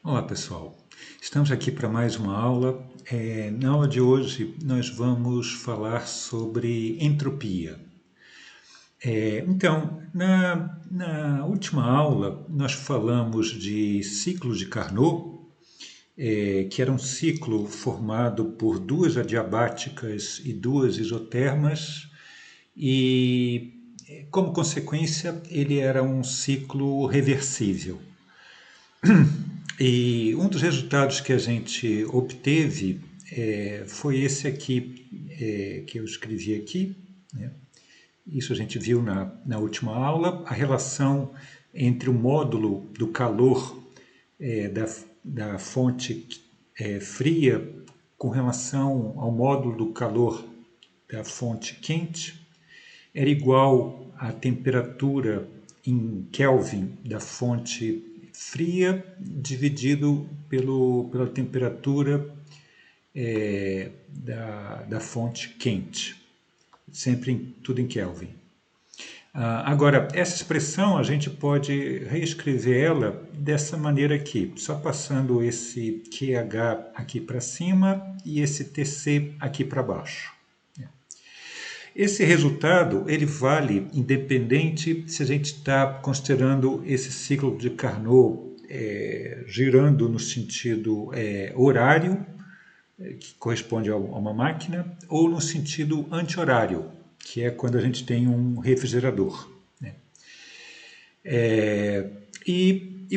Olá pessoal, estamos aqui para mais uma aula. Na aula de hoje nós vamos falar sobre entropia. Na última aula nós falamos de ciclo de Carnot, que era um ciclo formado por duas adiabáticas e duas isotermas, e como consequência ele era um ciclo reversível. E um dos resultados que a gente obteve foi esse aqui, que eu escrevi aqui, né? Isso a gente viu na última aula, a relação entre o módulo do calor da fonte fria com relação ao módulo do calor da fonte quente era igual à temperatura em Kelvin da fonte fria dividido pela temperatura da fonte quente, sempre tudo em Kelvin. Agora, essa expressão a gente pode reescrever ela dessa maneira aqui, só passando esse QH aqui para cima e esse TC aqui para baixo. Esse resultado ele vale independente se a gente está considerando esse ciclo de Carnot girando no sentido horário, que corresponde a uma máquina, ou no sentido anti-horário, que é quando a gente tem um refrigerador, né?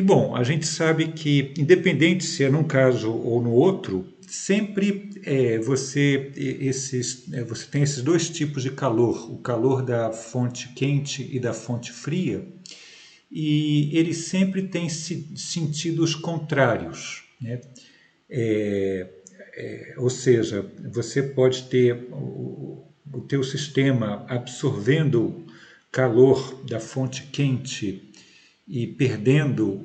Bom, a gente sabe que, independente se é num caso ou no outro, sempre você tem esses dois tipos de calor, o calor da fonte quente e da fonte fria, e eles sempre têm sentidos contrários, né? Ou seja, você pode ter o teu sistema absorvendo calor da fonte quente e perdendo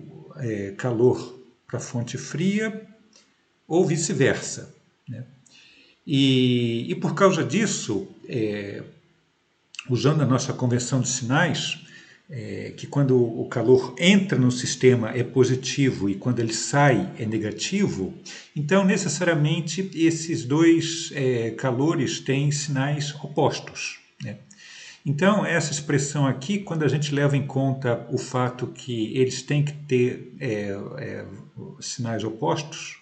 calor para a fonte fria, ou vice-versa, né? E por causa disso, usando a nossa convenção de sinais, que quando o calor entra no sistema é positivo e quando ele sai é negativo, então necessariamente esses dois calores têm sinais opostos, né? Então, essa expressão aqui, quando a gente leva em conta o fato que eles têm que ter sinais opostos,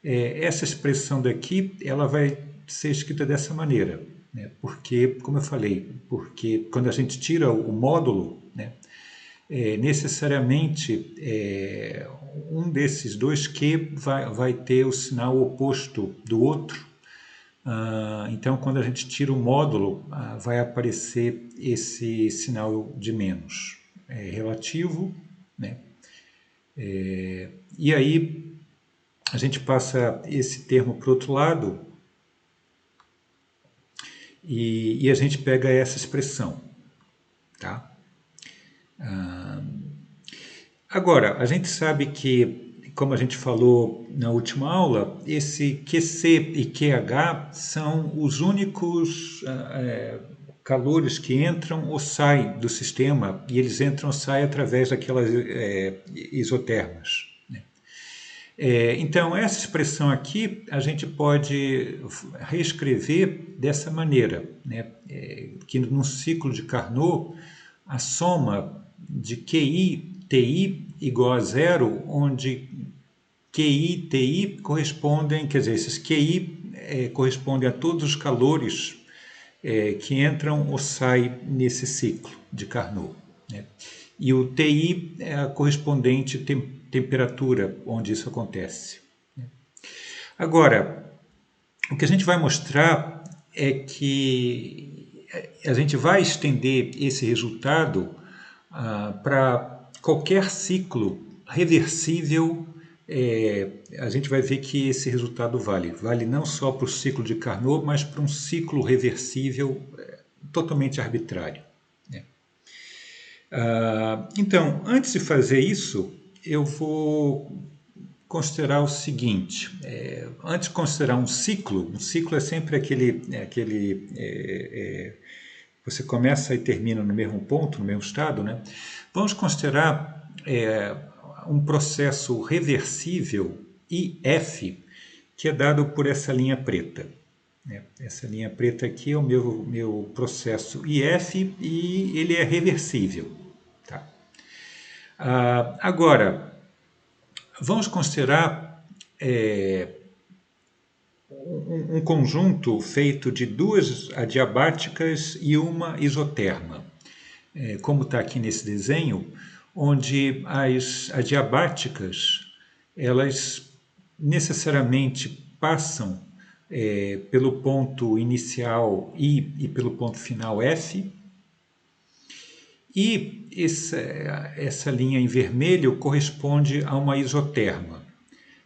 essa expressão daqui ela vai ser escrita dessa maneira, né? Porque, como eu falei, porque quando a gente tira o módulo, né, necessariamente um desses dois Q vai ter o sinal oposto do outro. Então, quando a gente tira o módulo, vai aparecer esse sinal de menos, relativo, né? E aí a gente passa esse termo para o outro lado e a gente pega essa expressão, tá? Agora, a gente sabe que, como a gente falou na última aula, esse QC e QH são os únicos calores que entram ou saem do sistema, e eles entram ou saem através daquelas isotermas, né? Então, essa expressão aqui a gente pode reescrever dessa maneira, né? Que num ciclo de Carnot, a soma de QI, TI igual a zero, onde QI e TI correspondem, quer dizer, esses QI correspondem a todos os calores que entram ou saem nesse ciclo de Carnot, né? E o TI é a correspondente temperatura onde isso acontece, né? Agora, o que a gente vai mostrar é que a gente vai estender esse resultado para qualquer ciclo reversível. A gente vai ver que esse resultado vale não só para o ciclo de Carnot, mas para um ciclo reversível totalmente arbitrário, né? Então, antes de fazer isso, eu vou considerar o seguinte: antes de considerar um ciclo é sempre você começa e termina no mesmo ponto, no mesmo estado, né? Vamos considerar um processo reversível IF, que é dado por essa linha preta. Essa linha preta aqui é o meu processo IF e ele é reversível. Tá? Agora, vamos considerar um conjunto feito de duas adiabáticas e uma isoterma. Como está aqui nesse desenho, onde as adiabáticas, elas necessariamente passam pelo ponto inicial I e pelo ponto final F, e essa linha em vermelho corresponde a uma isoterma.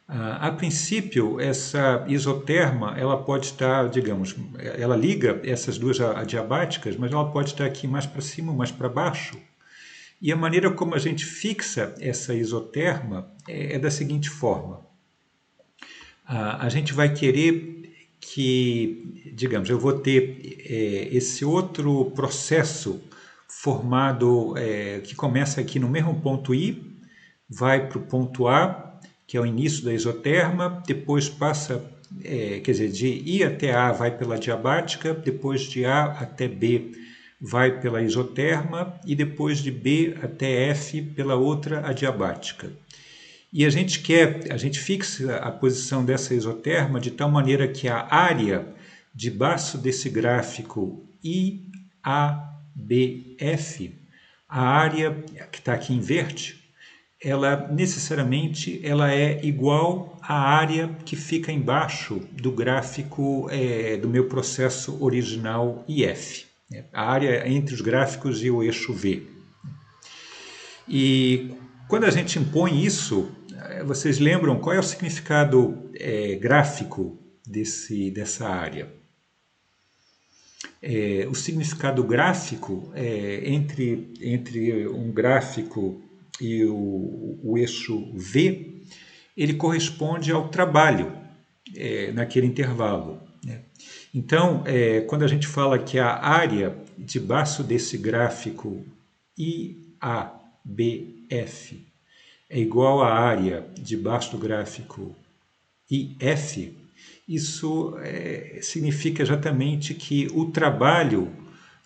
A princípio, essa isoterma, ela pode estar, digamos, ela liga essas duas adiabáticas, mas ela pode estar aqui mais para cima, mais para baixo. E a maneira como a gente fixa essa isoterma é da seguinte forma. A gente vai querer que, digamos, eu vou ter esse outro processo formado, que começa aqui no mesmo ponto I, vai para o ponto A, que é o início da isoterma, depois passa, quer dizer, de I até A vai pela adiabática, depois de A até B vai pela isoterma e depois de B até F pela outra adiabática. E a gente fixa a posição dessa isoterma de tal maneira que a área debaixo desse gráfico IABF, a área que está aqui em verde, ela necessariamente ela é igual à área que fica embaixo do gráfico do meu processo original IF, a área entre os gráficos e o eixo V. E quando a gente impõe isso, vocês lembram qual é o significado gráfico dessa área? O significado gráfico entre um gráfico e o eixo V, ele corresponde ao trabalho naquele intervalo. Então, quando a gente fala que a área debaixo desse gráfico IABF é igual à área debaixo do gráfico IF, isso significa exatamente que o trabalho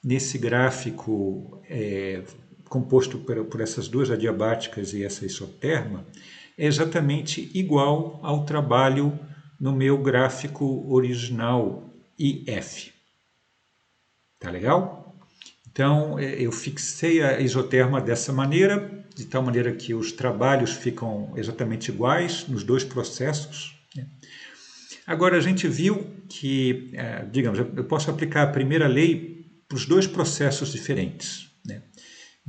nesse gráfico composto por essas duas adiabáticas e essa isoterma é exatamente igual ao trabalho no meu gráfico original IF. Tá legal? Então, eu fixei a isoterma dessa maneira, de tal maneira que os trabalhos ficam exatamente iguais nos dois processos. Agora, a gente viu que, digamos, eu posso aplicar a primeira lei para os dois processos diferentes.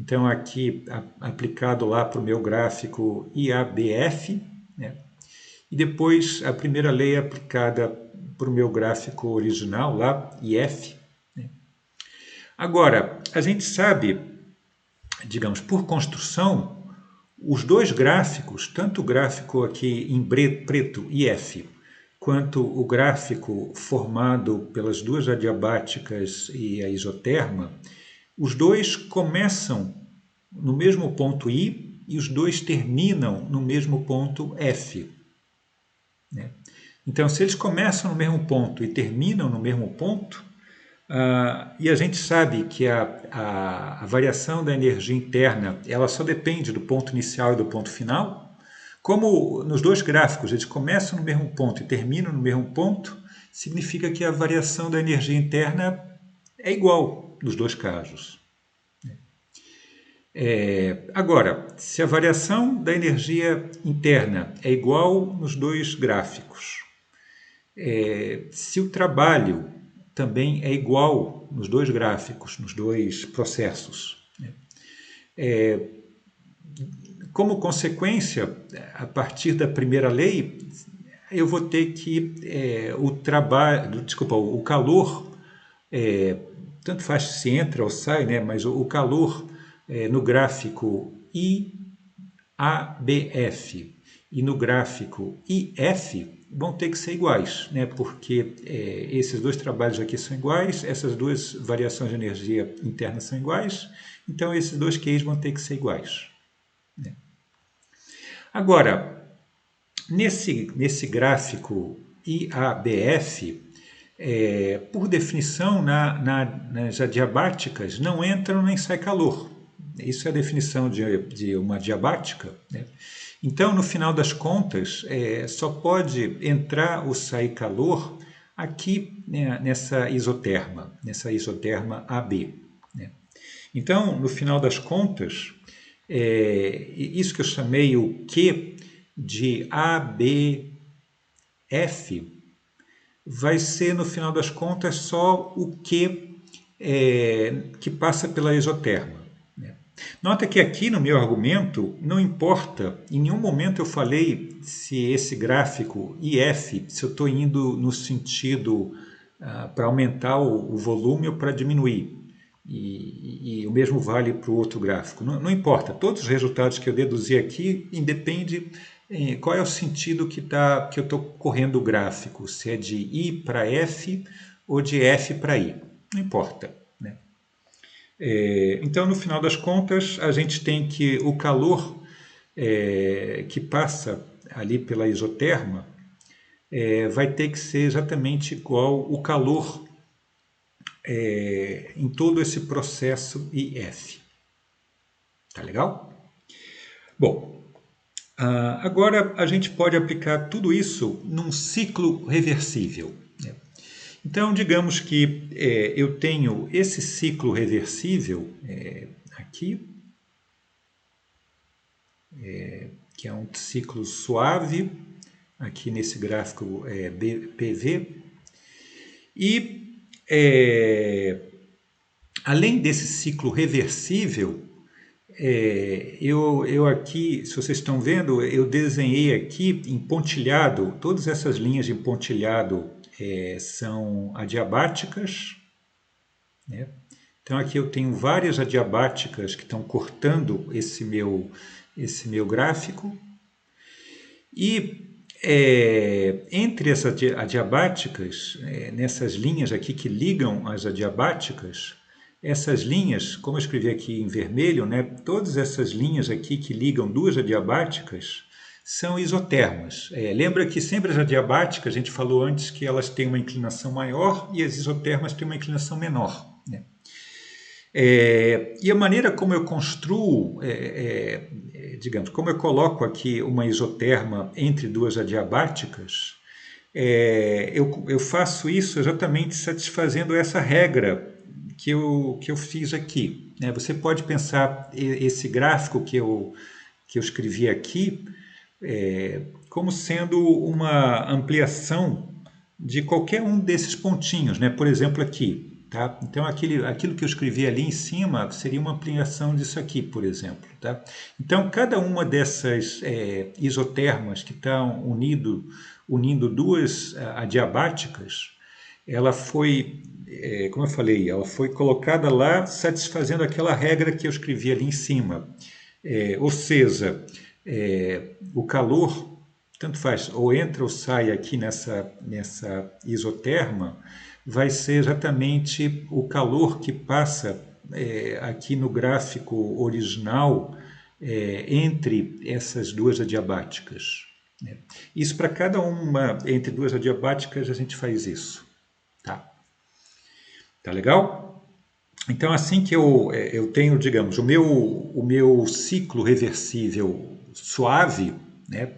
Então, aqui, aplicado lá para o meu gráfico IABF, e depois a primeira lei aplicada para o meu gráfico original lá, IF. Agora, a gente sabe, digamos, por construção, os dois gráficos, tanto o gráfico aqui em preto, IF, quanto o gráfico formado pelas duas adiabáticas e a isoterma, os dois começam no mesmo ponto I e os dois terminam no mesmo ponto F. Então, se eles começam no mesmo ponto e terminam no mesmo ponto, e a gente sabe que a variação da energia interna ela só depende do ponto inicial e do ponto final, como nos dois gráficos eles começam no mesmo ponto e terminam no mesmo ponto, significa que a variação da energia interna é igual nos dois casos. Agora, se a variação da energia interna é igual nos dois gráficos, se o trabalho também é igual nos dois gráficos, nos dois processos, como consequência, a partir da primeira lei, eu vou ter que o calor, tanto faz se entra ou sai, mas o calor no gráfico IABF e no gráfico IF vão ter que ser iguais, porque esses dois trabalhos aqui são iguais, essas duas variações de energia interna são iguais, então esses dois QIs vão ter que ser iguais. Agora, nesse gráfico IABF, por definição, nas adiabáticas não entra nem sai calor. Isso é a definição de uma adiabática, né? Então, no final das contas, só pode entrar ou sair calor aqui, né, nessa isoterma AB, né? Então, no final das contas, isso que eu chamei o Q de ABF vai ser, no final das contas, só o Q que passa pela isoterma, né? Nota que aqui no meu argumento não importa, em nenhum momento eu falei se esse gráfico IF, se eu estou indo no sentido para aumentar o volume ou para diminuir. E o mesmo vale para o outro gráfico. Não importa, todos os resultados que eu deduzi aqui independe qual é o sentido que eu estou correndo o gráfico, se é de I para F ou de F para I. Não importa, né? Então, no final das contas, a gente tem que o calor que passa ali pela isoterma vai ter que ser exatamente igual o calor em todo esse processo IF. Tá legal? Bom, agora a gente pode aplicar tudo isso num ciclo reversível, né? Então, digamos que eu tenho esse ciclo reversível aqui, que é um ciclo suave, aqui nesse gráfico PV, e além desse ciclo reversível, eu aqui, se vocês estão vendo, eu desenhei aqui em pontilhado, todas essas linhas de pontilhado são adiabáticas, né? Então aqui eu tenho várias adiabáticas que estão cortando esse meu gráfico. E entre essas adiabáticas, nessas linhas aqui que ligam as adiabáticas, essas linhas, como eu escrevi aqui em vermelho, né, todas essas linhas aqui que ligam duas adiabáticas são isotermas. Lembra que sempre as adiabáticas, a gente falou antes que elas têm uma inclinação maior e as isotermas têm uma inclinação menor, né? E a maneira como eu construo, digamos, como eu coloco aqui uma isoterma entre duas adiabáticas, eu faço isso exatamente satisfazendo essa regra que eu fiz aqui, né? Você pode pensar esse gráfico que eu escrevi aqui como sendo uma ampliação de qualquer um desses pontinhos, né? Por exemplo, aqui. Tá? Então, aquilo que eu escrevi ali em cima seria uma ampliação disso aqui, por exemplo. Tá? Então, cada uma dessas isotermas que estão unindo duas adiabáticas, ela foi, como eu falei, ela foi colocada lá satisfazendo aquela regra que eu escrevi ali em cima. Ou seja, o calor, tanto faz, ou entra ou sai aqui nessa isoterma, vai ser exatamente o calor que passa aqui no gráfico original entre essas duas adiabáticas, né? Isso para cada uma entre duas adiabáticas a gente faz isso, tá? Tá legal? Então assim que eu tenho, digamos, o meu ciclo reversível suave, né?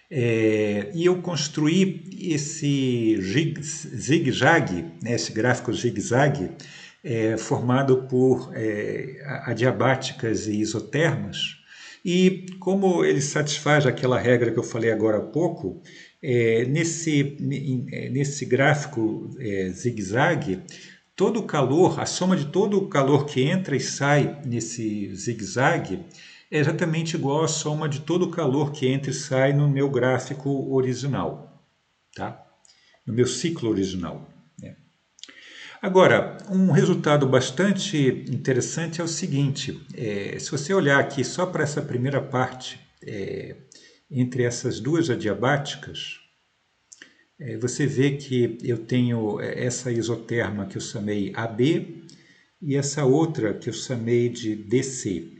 E eu construí esse zigue-zague, né, esse gráfico zigue-zague, formado por adiabáticas e isotermas, e como ele satisfaz aquela regra que eu falei agora há pouco, nesse gráfico zigue-zague, todo o calor, a soma de todo o calor que entra e sai nesse zigue-zague é exatamente igual à soma de todo o calor que entra e sai no meu gráfico original, tá? No meu ciclo original, né? Agora, um resultado bastante interessante é o seguinte, se você olhar aqui só para essa primeira parte, entre essas duas adiabáticas, você vê que eu tenho essa isoterma que eu chamei AB e essa outra que eu chamei de DC.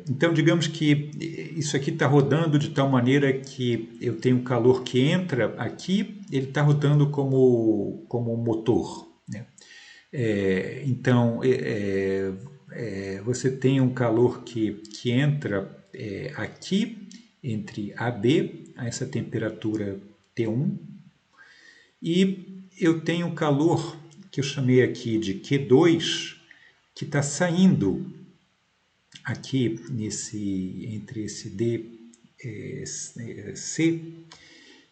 Então, digamos que isso aqui está rodando de tal maneira que eu tenho um calor que entra aqui, ele está rodando como um motor, né? Então, você tem um calor que entra aqui, entre AB, a essa temperatura T1, e eu tenho um calor que eu chamei aqui de Q2, que está saindo aqui entre esse D C,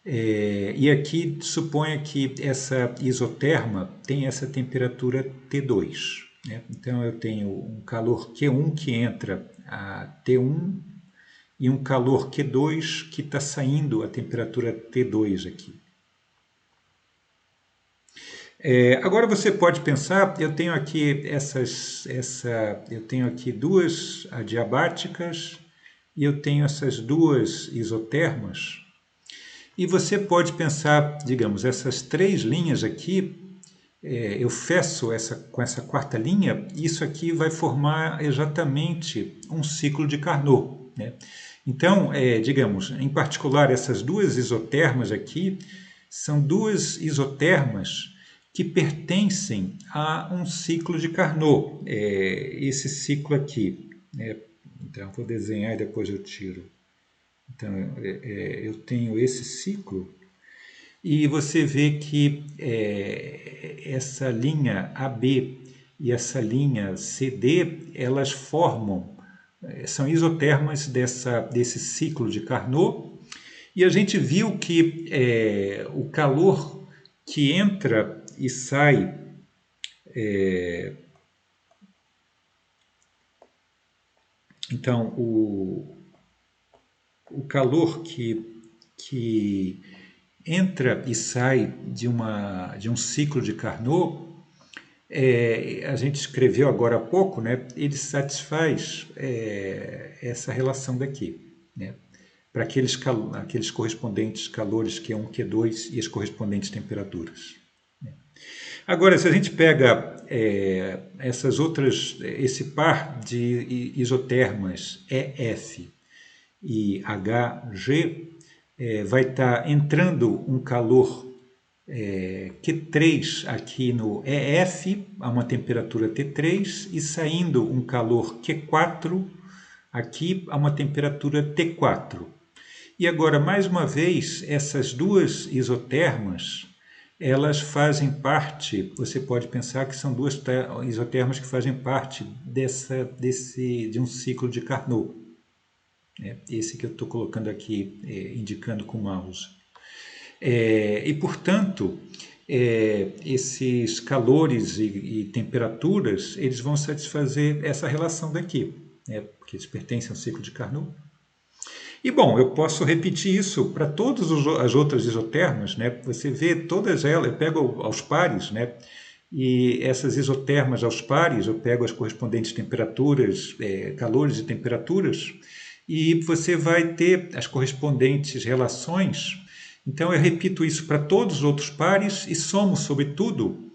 e aqui suponha que essa isoterma tem essa temperatura T2, né? Então eu tenho um calor Q1 que entra a T1 e um calor Q2 que está saindo a temperatura T2 aqui. Agora você pode pensar, eu tenho aqui eu tenho aqui duas adiabáticas e eu tenho essas duas isotermas. E você pode pensar, digamos, essas três linhas aqui, eu fecho com essa quarta linha, isso aqui vai formar exatamente um ciclo de Carnot, né? Então, digamos, em particular, essas duas isotermas aqui são duas isotermas que pertencem a um ciclo de Carnot. Esse ciclo aqui, né? Então, vou desenhar e depois eu tiro. Então, eu tenho esse ciclo e você vê que essa linha AB e essa linha CD, elas formam, são isotermas desse ciclo de Carnot, e a gente viu que o calor que entra e sai então o calor que entra e sai de um ciclo de Carnot, a gente escreveu agora há pouco, né? Ele satisfaz essa relação daqui, né? Para aqueles correspondentes calores Q1, Q2 e as correspondentes temperaturas. Agora, se a gente pega esse par de isotermas EF e HG, vai estar entrando um calor Q3 aqui no EF, a uma temperatura T3, e saindo um calor Q4 aqui a uma temperatura T4. E agora, mais uma vez, essas duas isotermas, elas fazem parte, você pode pensar que são duas isotermas que fazem parte de um ciclo de Carnot. Esse que eu estou colocando aqui, indicando com o mouse. E, portanto, esses calores e temperaturas, eles vão satisfazer essa relação daqui, né? Porque eles pertencem ao ciclo de Carnot. E, bom, eu posso repetir isso para todas as outras isotermas, né? Você vê todas elas, eu pego aos pares, né? E essas isotermas aos pares, eu pego as correspondentes temperaturas, calores e temperaturas, e você vai ter as correspondentes relações. Então eu repito isso para todos os outros pares e somo sobre tudo,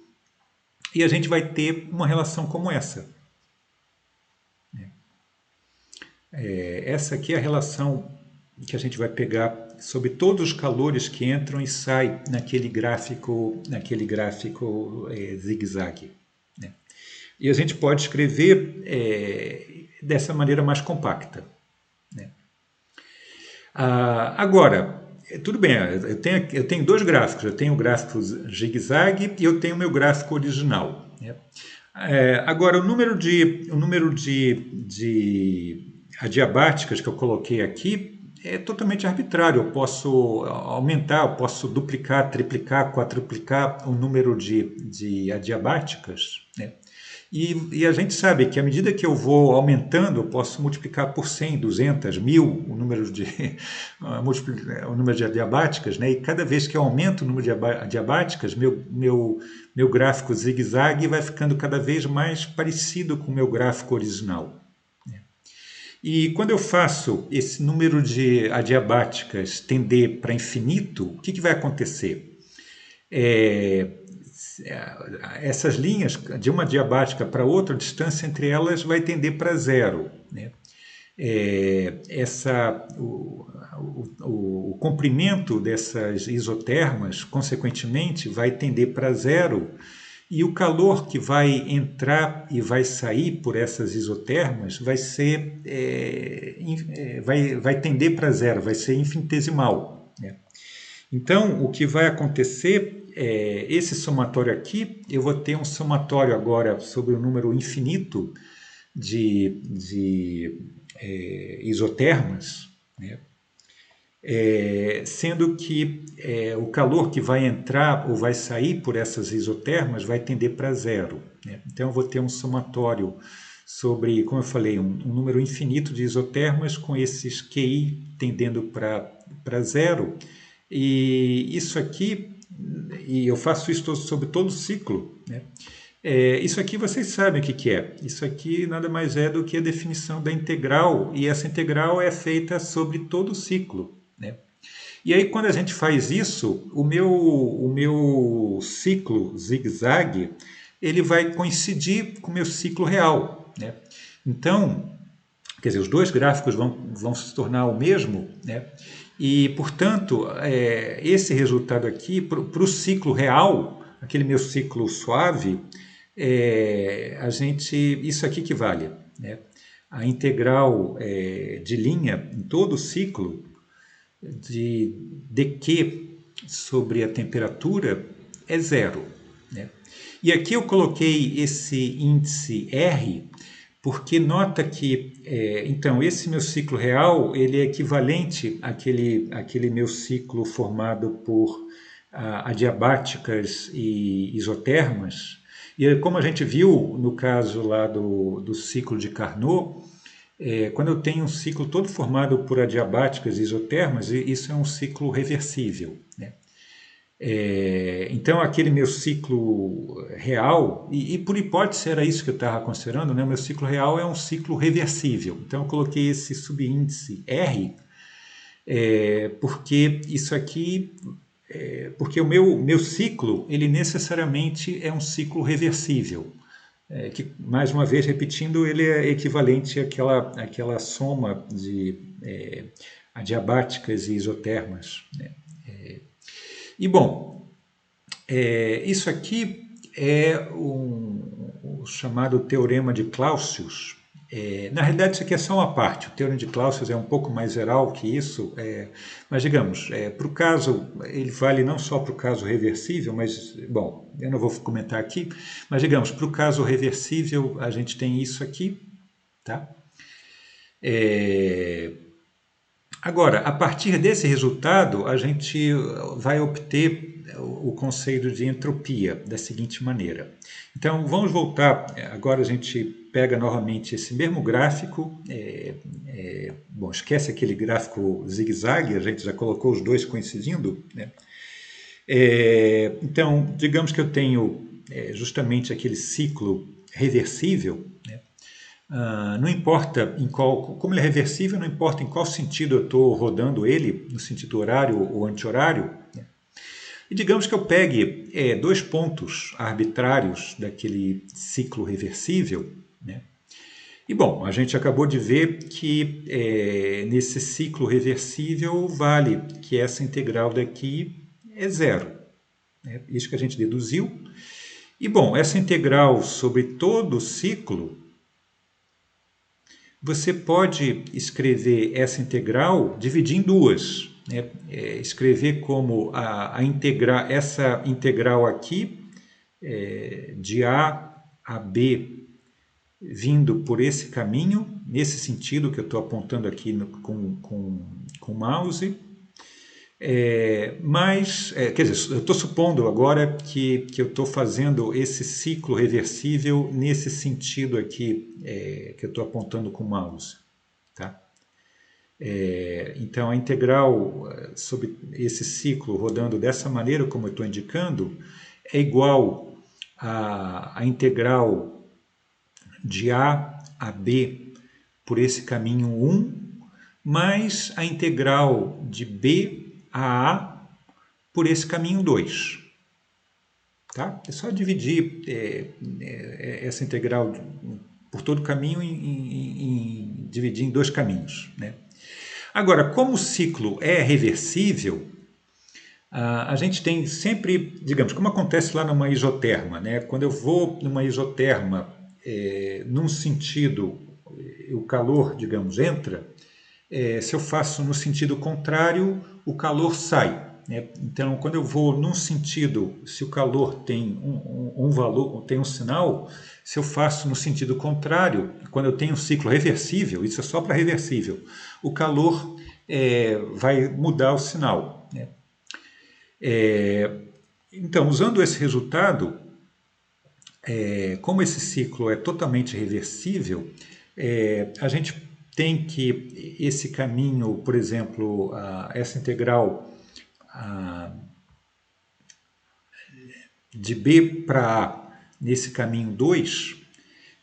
e a gente vai ter uma relação como essa. Essa aqui é a relação que a gente vai pegar sobre todos os calores que entram e saem naquele gráfico zigue-zague, né? E a gente pode escrever dessa maneira mais compacta, né? Agora, tudo bem, eu tenho dois gráficos, eu tenho o gráfico zigue-zague e eu tenho o meu gráfico original, né? Agora, o número de adiabáticas que eu coloquei aqui é totalmente arbitrário. Eu posso aumentar, eu posso duplicar, triplicar, quadruplicar o número de adiabáticas, né? E a gente sabe que à medida que eu vou aumentando, eu posso multiplicar por 100, 200, 1000 o número de adiabáticas, né? E cada vez que eu aumento o número de adiabáticas, meu gráfico zigue-zague vai ficando cada vez mais parecido com o meu gráfico original. E quando eu faço esse número de adiabáticas tender para infinito, o que vai acontecer? essas linhas, de uma diabática para outra, a distância entre elas vai tender para zero, né? O comprimento dessas isotermas, consequentemente, vai tender para zero, e o calor que vai entrar e vai sair por essas isotermas vai ser, vai tender para zero, vai ser infinitesimal, né? Então, o que vai acontecer é, esse somatório aqui, eu vou ter um somatório agora sobre o número infinito de isotermas, né? Sendo que o calor que vai entrar ou vai sair por essas isotermas vai tender para zero, né? Então eu vou ter um somatório sobre, como eu falei, um número infinito de isotermas com esses QI tendendo para zero. E isso aqui, e eu faço isso sobre todo o ciclo, né? Isso aqui vocês sabem o que é. Isso aqui nada mais é do que a definição da integral, e essa integral é feita sobre todo o ciclo, né? E aí, quando a gente faz isso, o meu ciclo zigue-zague, ele vai coincidir com o meu ciclo real, né? Então, quer dizer, os dois gráficos vão se tornar o mesmo, né? E, portanto, esse resultado aqui, para o ciclo real, aquele meu ciclo suave, isso aqui que vale, né? A integral de linha em todo o ciclo de dq sobre a temperatura é zero, né? E aqui eu coloquei esse índice R porque nota que, então, esse meu ciclo real ele é equivalente àquele meu ciclo formado por adiabáticas e isotermas. E como a gente viu no caso lá do ciclo de Carnot, quando eu tenho um ciclo todo formado por adiabáticas e isotermas, isso é um ciclo reversível, né? Então, aquele meu ciclo real, e por hipótese era isso que eu estava considerando, né? O meu ciclo real é um ciclo reversível. Então, eu coloquei esse subíndice R, porque isso aqui, porque o meu ciclo, ele necessariamente é um ciclo reversível. Que, mais uma vez, repetindo, ele é equivalente àquela soma de adiabáticas e isotermas, né? E, bom, isso aqui é o chamado Teorema de Clausius. Na realidade, isso aqui é só uma parte. O Teorema de Clausius é um pouco mais geral que isso, mas, digamos, para o caso, ele vale não só para o caso reversível, mas, bom, eu não vou comentar aqui, mas, digamos, para o caso reversível, a gente tem isso aqui, tá? Agora, a partir desse resultado, a gente vai obter o conceito de entropia da seguinte maneira. Então, vamos voltar, agora a gente pega novamente esse mesmo gráfico, bom, esquece aquele gráfico zigue-zague, a gente já colocou os dois coincidindo, né? Então, digamos que eu tenho justamente aquele ciclo reversível, né? Não importa em qual, como ele é reversível, não importa em qual sentido eu estou rodando ele, no sentido horário ou anti-horário, né? E digamos que eu pegue dois pontos arbitrários daquele ciclo reversível, né? E bom, a gente acabou de ver que nesse ciclo reversível vale que essa integral daqui é zero, né? Isso que a gente deduziu. E bom, essa integral sobre todo o ciclo, você pode escrever essa integral dividir em duas, né? Escrever como essa integral aqui, de A a B, vindo por esse caminho, nesse sentido que eu estou apontando aqui com o mouse. Quer dizer, eu estou supondo agora que eu estou fazendo esse ciclo reversível nesse sentido aqui que eu estou apontando com o mouse, tá? Então, a integral sobre esse ciclo rodando dessa maneira, como eu estou indicando, é igual à integral de A a B por esse caminho 1, mais a integral de B a A por esse caminho 2. Tá? É só dividir essa integral por todo o caminho dividir em dois caminhos, né? Agora, como o ciclo é reversível, a gente tem sempre, digamos, como acontece lá numa isoterma, né? Quando eu vou numa isoterma, num sentido, o calor, digamos, entra, se eu faço no sentido contrário, o calor sai, né? Então, quando eu vou num sentido, se o calor tem um valor, tem um sinal, se eu faço no sentido contrário, quando eu tenho um ciclo reversível, isso é só para reversível, o calor vai mudar o sinal, né? Então, usando esse resultado, como esse ciclo é totalmente reversível, a gente tem que esse caminho, por exemplo, essa integral de B para A nesse caminho 2,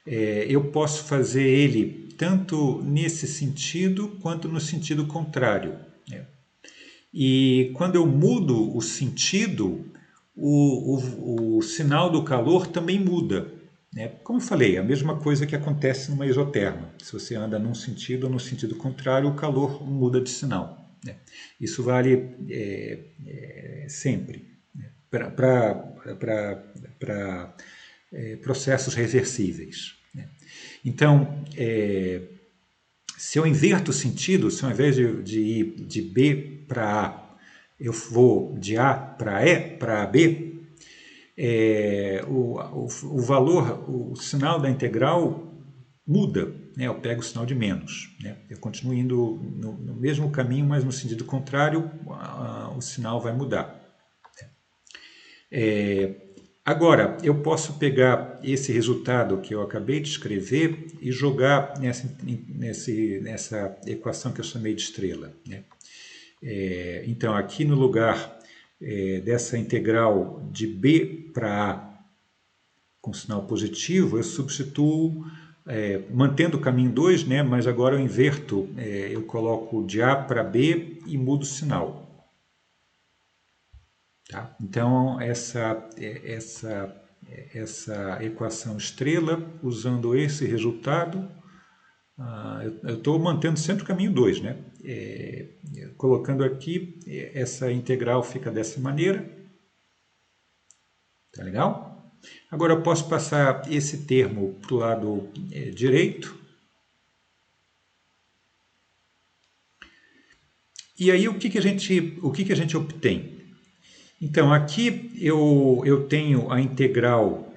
eu posso fazer ele tanto nesse sentido quanto no sentido contrário, né? E quando eu mudo o sentido, o sinal do calor também muda, né? Como eu falei, a mesma coisa que acontece numa isoterma. Se você anda num sentido ou no sentido contrário, o calor muda de sinal, né? Isso vale sempre, né? Para processos reversíveis, né? Então, se eu inverto o sentido, se ao invés de ir de B para A, eu vou de A para B, o valor, o sinal da integral muda, né? Eu pego o sinal de menos, né? Eu continuo indo no mesmo caminho, mas no sentido contrário, o sinal vai mudar. Agora, eu posso pegar esse resultado que eu acabei de escrever e jogar nessa equação que eu chamei de estrela, né? Então, aqui no lugar dessa integral de B para A com sinal positivo, eu substituo, mantendo o caminho 2, né? Mas agora eu inverto, eu coloco de A para B e mudo o sinal. Tá? Então, essa equação estrela, usando esse resultado, eu estou mantendo sempre o caminho 2, né? Colocando aqui, essa integral fica dessa maneira. Tá legal? Agora eu posso passar esse termo para o lado direito. E aí o que a gente obtém? Então, aqui eu tenho a integral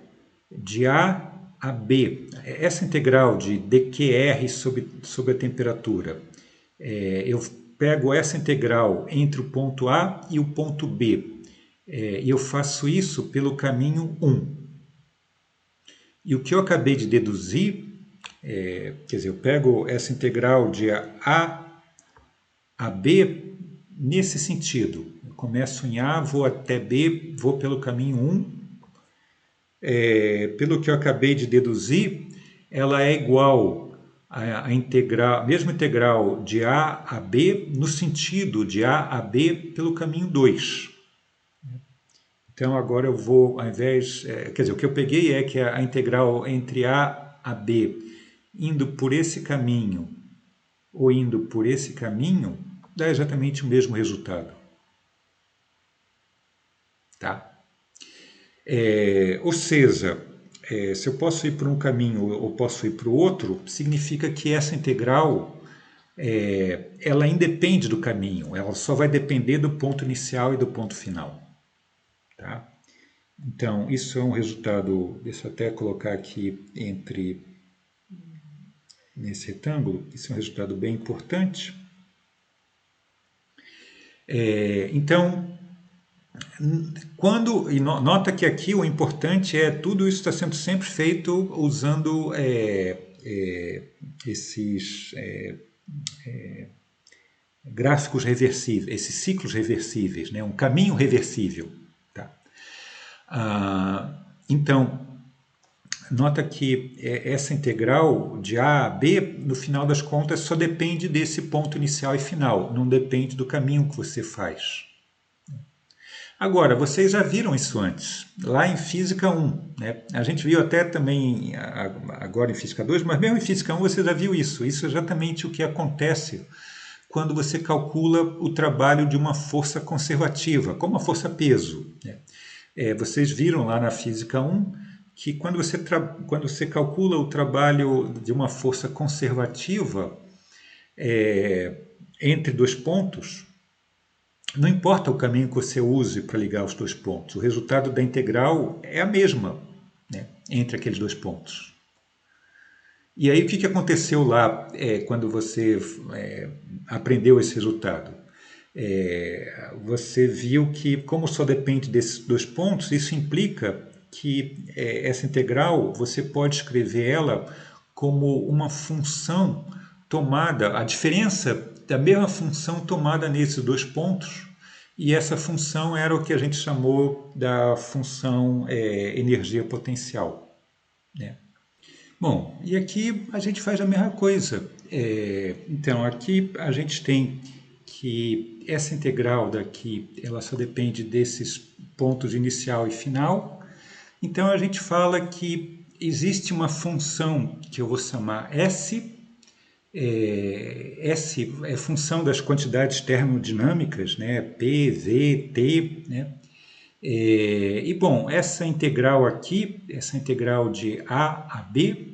de A a B. Essa integral de dqr sobre a temperatura, eu pego essa integral entre o ponto A e o ponto B, e eu faço isso pelo caminho 1. E o que eu acabei de deduzir, quer dizer, eu pego essa integral de A a B nesse sentido. Eu começo em A, vou até B, vou pelo caminho 1. Pelo que eu acabei de deduzir, ela é igual à integral, mesma integral de A a B no sentido de A a B pelo caminho 2. Então agora eu vou, ao invés, quer dizer, o que eu peguei é que a integral entre A a B indo por esse caminho ou indo por esse caminho dá exatamente o mesmo resultado. Tá? Ou seja, se eu posso ir por um caminho ou posso ir para o outro, significa que essa integral ela independe do caminho, ela só vai depender do ponto inicial e do ponto final. Tá? Então, isso é um resultado, deixa eu até colocar aqui nesse retângulo, isso é um resultado bem importante. Então, nota que aqui o importante tudo isso está sendo sempre feito usando esses gráficos reversíveis, esses ciclos reversíveis, né? Um caminho reversível. Tá? Então, nota que essa integral de A a B, no final das contas, só depende desse ponto inicial e final, não depende do caminho que você faz. Agora, vocês já viram isso antes, lá em Física 1, né? A gente viu até também agora em Física 2, mas mesmo em Física 1 você já viu isso. Isso é exatamente o que acontece quando você calcula o trabalho de uma força conservativa, como a força-peso, né? Vocês viram lá na Física 1 que quando você calcula o trabalho de uma força conservativa entre dois pontos, não importa o caminho que você use para ligar os dois pontos, o resultado da integral é a mesma, né, entre aqueles dois pontos. E aí o que aconteceu lá quando você aprendeu esse resultado? Você viu que, como só depende desses dois pontos, isso implica que essa integral você pode escrever ela como uma função tomada, a diferença da mesma função tomada nesses dois pontos, e essa função era o que a gente chamou da função energia potencial, né? Bom, e aqui a gente faz a mesma coisa. Então, aqui a gente tem que essa integral daqui, ela só depende desses pontos inicial e final. Então, a gente fala que existe uma função que eu vou chamar S. S é função das quantidades termodinâmicas, né? P, V, T, né? E bom, essa integral aqui, essa integral de A a B,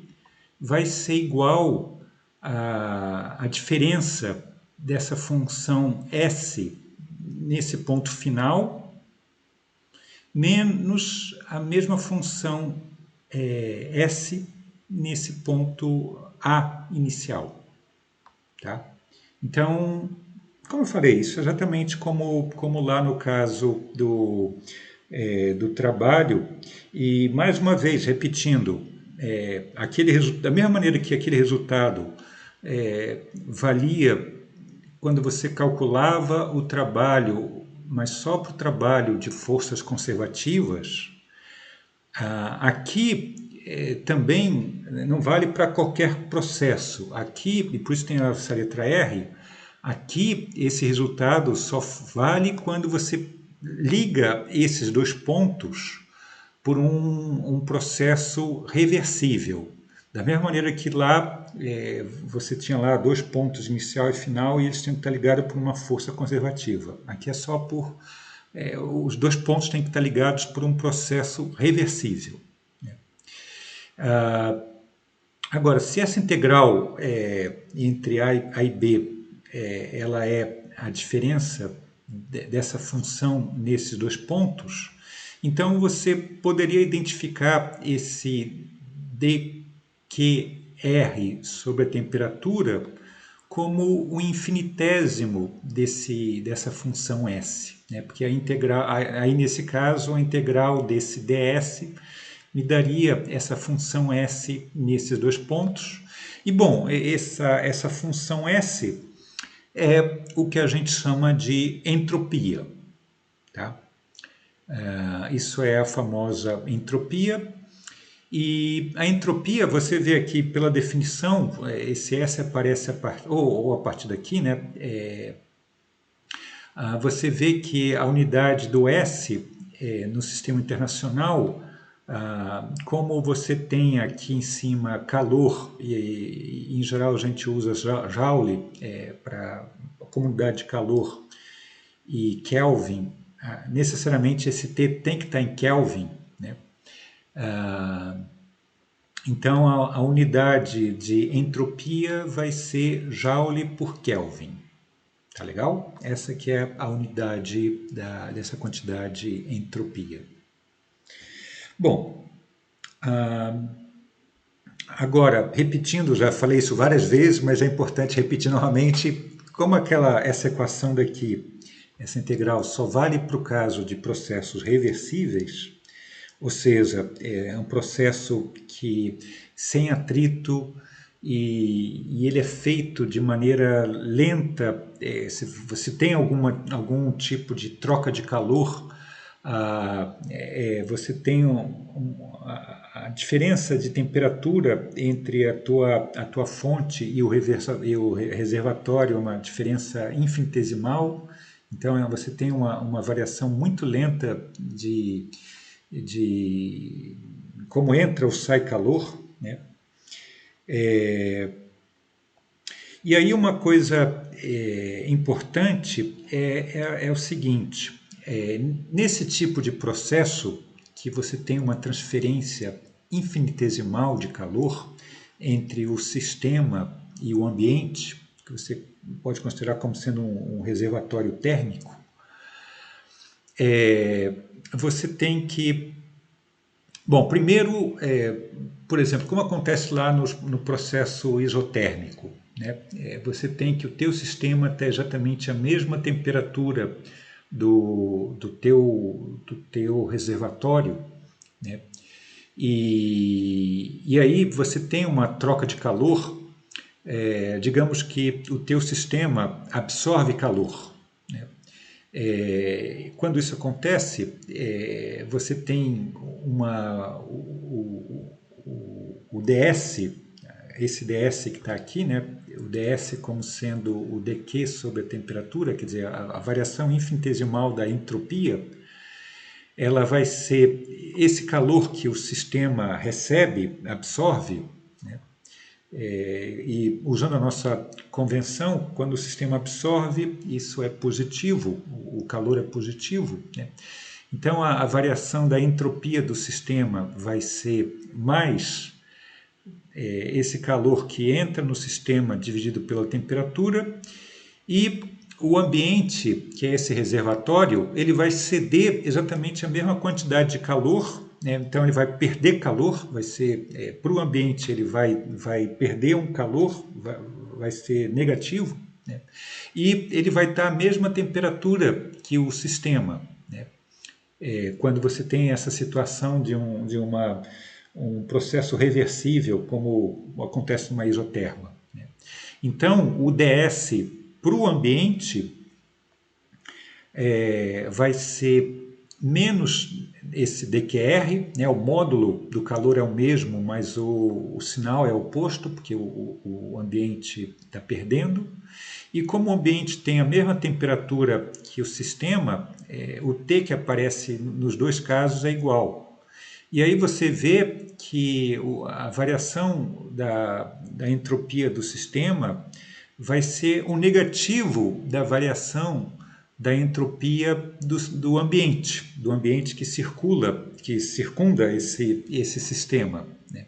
vai ser igual à diferença dessa função S nesse ponto final, menos a mesma função S nesse ponto A inicial. Tá? Então, como eu falei, isso é exatamente como lá no caso do trabalho, e mais uma vez, repetindo, da mesma maneira que aquele resultado valia quando você calculava o trabalho, mas só para o trabalho de forças conservativas, aqui também não vale para qualquer processo. Aqui, e por isso tem essa letra R, aqui esse resultado só vale quando você liga esses dois pontos por um processo reversível. Da mesma maneira que lá você tinha lá dois pontos inicial e final e eles tinham que estar ligados por uma força conservativa. Aqui é só por os dois pontos têm que estar ligados por um processo reversível. Agora, se essa integral entre A e B ela é a diferença dessa função nesses dois pontos, então você poderia identificar esse dQr sobre a temperatura como o infinitésimo dessa função S, né? Porque a integral, aí nesse caso, a integral desse ds me daria essa função S nesses dois pontos. E bom, essa função S é o que a gente chama de entropia. Tá? Isso é a famosa entropia. E a entropia, você vê aqui pela definição, esse S aparece ou a partir daqui, né? Você vê que a unidade do S no sistema internacional, como você tem aqui em cima calor, e em geral a gente usa Joule para como unidade de calor, e Kelvin, necessariamente esse T tem que estar em Kelvin, né? Então a unidade de entropia vai ser Joule por Kelvin. Tá legal? Essa que é a unidade dessa quantidade entropia. Bom, agora, repetindo, já falei isso várias vezes, mas é importante repetir novamente, como essa equação daqui, essa integral só vale para o caso de processos reversíveis, ou seja, é um processo que sem atrito e ele é feito de maneira lenta. Se você tem algum tipo de troca de calor, você tem a diferença de temperatura entre a tua fonte e o reservatório, uma diferença infinitesimal, Então, você tem uma variação muito lenta de como entra ou sai calor, né? E aí uma coisa importante é o seguinte, nesse tipo de processo que você tem uma transferência infinitesimal de calor entre o sistema e o ambiente, que você pode considerar como sendo um reservatório térmico, você tem que... Bom, primeiro, por exemplo, como acontece lá no processo isotérmico, né? Você tem que o teu sistema ter exatamente a mesma temperatura do teu reservatório, né? E aí você tem uma troca de calor, digamos que o teu sistema absorve calor, né? Quando isso acontece, você tem o ds, esse ds que está aqui, né? O ds como sendo o dq sobre a temperatura, quer dizer, a variação infinitesimal da entropia, ela vai ser esse calor que o sistema recebe, absorve, né? E usando a nossa convenção, quando o sistema absorve, isso é positivo, o calor é positivo, né? Então a variação da entropia do sistema vai ser mais esse calor que entra no sistema dividido pela temperatura, e o ambiente, que é esse reservatório, ele vai ceder exatamente a mesma quantidade de calor, né? Então ele vai perder calor, vai ser para o ambiente ele vai perder um calor, vai ser negativo, né? E ele vai estar à mesma temperatura que o sistema, né? Quando você tem essa situação de um processo reversível, como acontece numa isoterma, né? Então, o ds para o ambiente vai ser menos esse dqr, né? O módulo do calor é o mesmo, mas o sinal é oposto, porque o ambiente está perdendo. E como o ambiente tem a mesma temperatura que o sistema, o T que aparece nos dois casos é igual. E aí você vê que a variação da entropia do sistema vai ser o negativo da variação da entropia do ambiente que circunda esse sistema, né?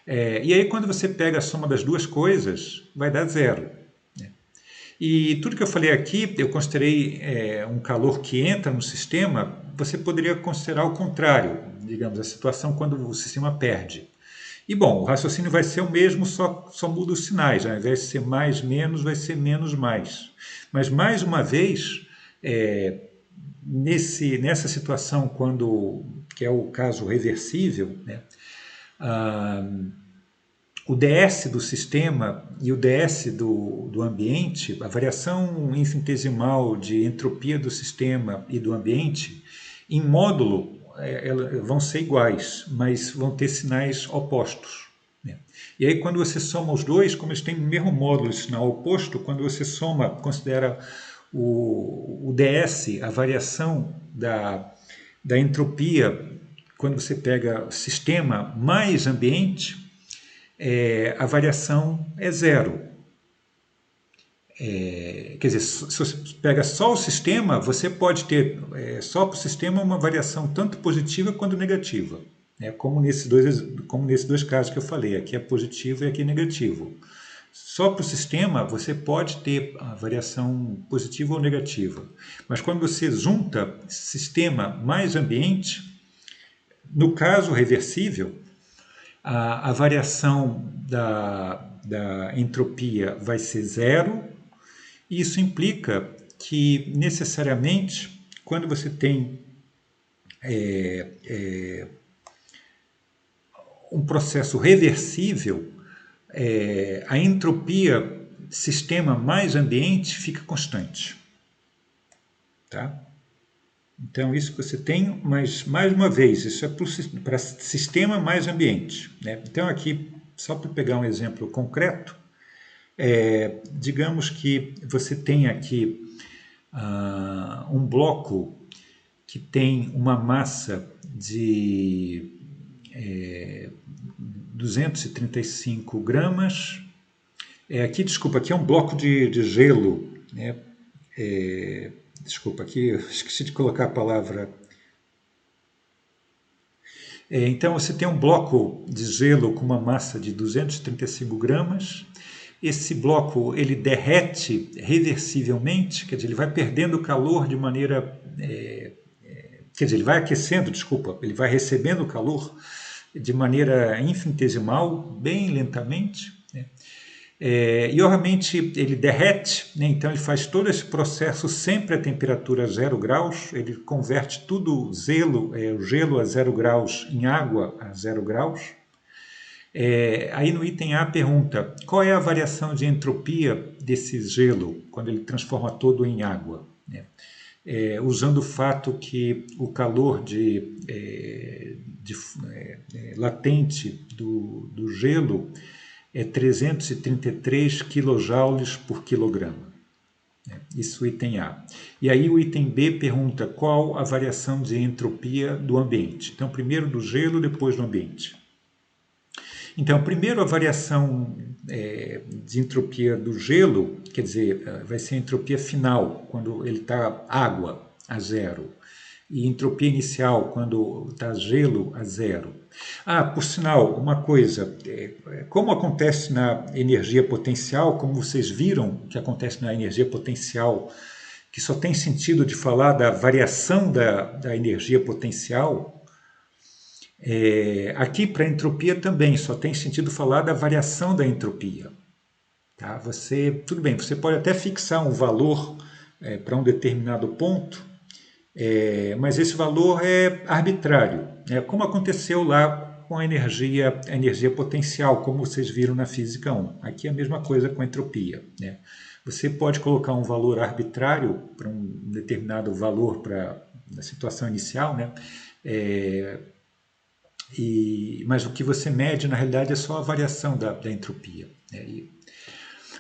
E aí quando você pega a soma das duas coisas, vai dar zero, né? E tudo que eu falei aqui, eu considerei um calor que entra no sistema, você poderia considerar o contrário, digamos, a situação quando o sistema perde. E bom, o raciocínio vai ser o mesmo, só muda os sinais, né? Ao invés de ser mais, menos, vai ser menos, mais. Mas mais uma vez, nessa situação, que é o caso reversível, né? O ds do sistema e o ds do ambiente, a variação infinitesimal de entropia do sistema e do ambiente, em módulo, vão ser iguais, mas vão ter sinais opostos, né? E aí quando você soma os dois, como eles têm o mesmo módulo de sinal oposto, quando você soma, considera o ds, a variação da entropia, quando você pega sistema mais ambiente, a variação é zero. Quer dizer, se você pega só o sistema, você pode ter só para o sistema uma variação tanto positiva quanto negativa, né? Como nesses dois casos que eu falei, aqui é positivo e aqui é negativo. Só para o sistema você pode ter a variação positiva ou negativa, mas quando você junta sistema mais ambiente, no caso reversível, a variação da entropia vai ser zero. Isso implica que, necessariamente, quando você tem um processo reversível, a entropia sistema mais ambiente fica constante. Tá? Então, isso que você tem, mas, mais uma vez, isso é para sistema mais ambiente, né? Então, aqui, só para pegar um exemplo concreto, digamos que você tem aqui um bloco que tem uma massa de 235 gramas. Aqui, desculpa, aqui é um bloco de gelo, né? Desculpa, aqui eu esqueci de colocar a palavra. Então, você tem um bloco de gelo com uma massa de 235 gramas. Esse bloco ele derrete reversivelmente, quer dizer, ele vai perdendo calor de maneira... quer dizer, ele vai aquecendo, desculpa, ele vai recebendo calor de maneira infinitesimal, bem lentamente, né? E, obviamente, ele derrete, né? Então ele faz todo esse processo sempre a temperatura 0 graus, ele converte tudo o gelo a 0 graus em água a 0 graus. Aí no item A pergunta, qual é a variação de entropia desse gelo quando ele transforma todo em água, né? Usando o fato que o calor latente do gelo é 333 kJ por quilograma. Isso o item A. E aí o item B pergunta qual a variação de entropia do ambiente. Então, primeiro do gelo, depois do ambiente. Então, primeiro a variação de entropia do gelo, quer dizer, vai ser a entropia final, quando ele está água a 0. E entropia inicial, quando está gelo a 0. Por sinal, uma coisa, como acontece na energia potencial, como vocês viram que acontece na energia potencial, que só tem sentido de falar da variação da energia potencial, aqui para entropia também só tem sentido falar da variação da entropia. Tá? Tudo bem, você pode até fixar um valor para um determinado ponto, mas esse valor é arbitrário, né? Como aconteceu lá com a energia potencial, como vocês viram na Física 1. Aqui é a mesma coisa com a entropia, né? Você pode colocar um valor arbitrário para um determinado valor para a situação inicial, né? Mas o que você mede, na realidade, é só a variação da entropia, né?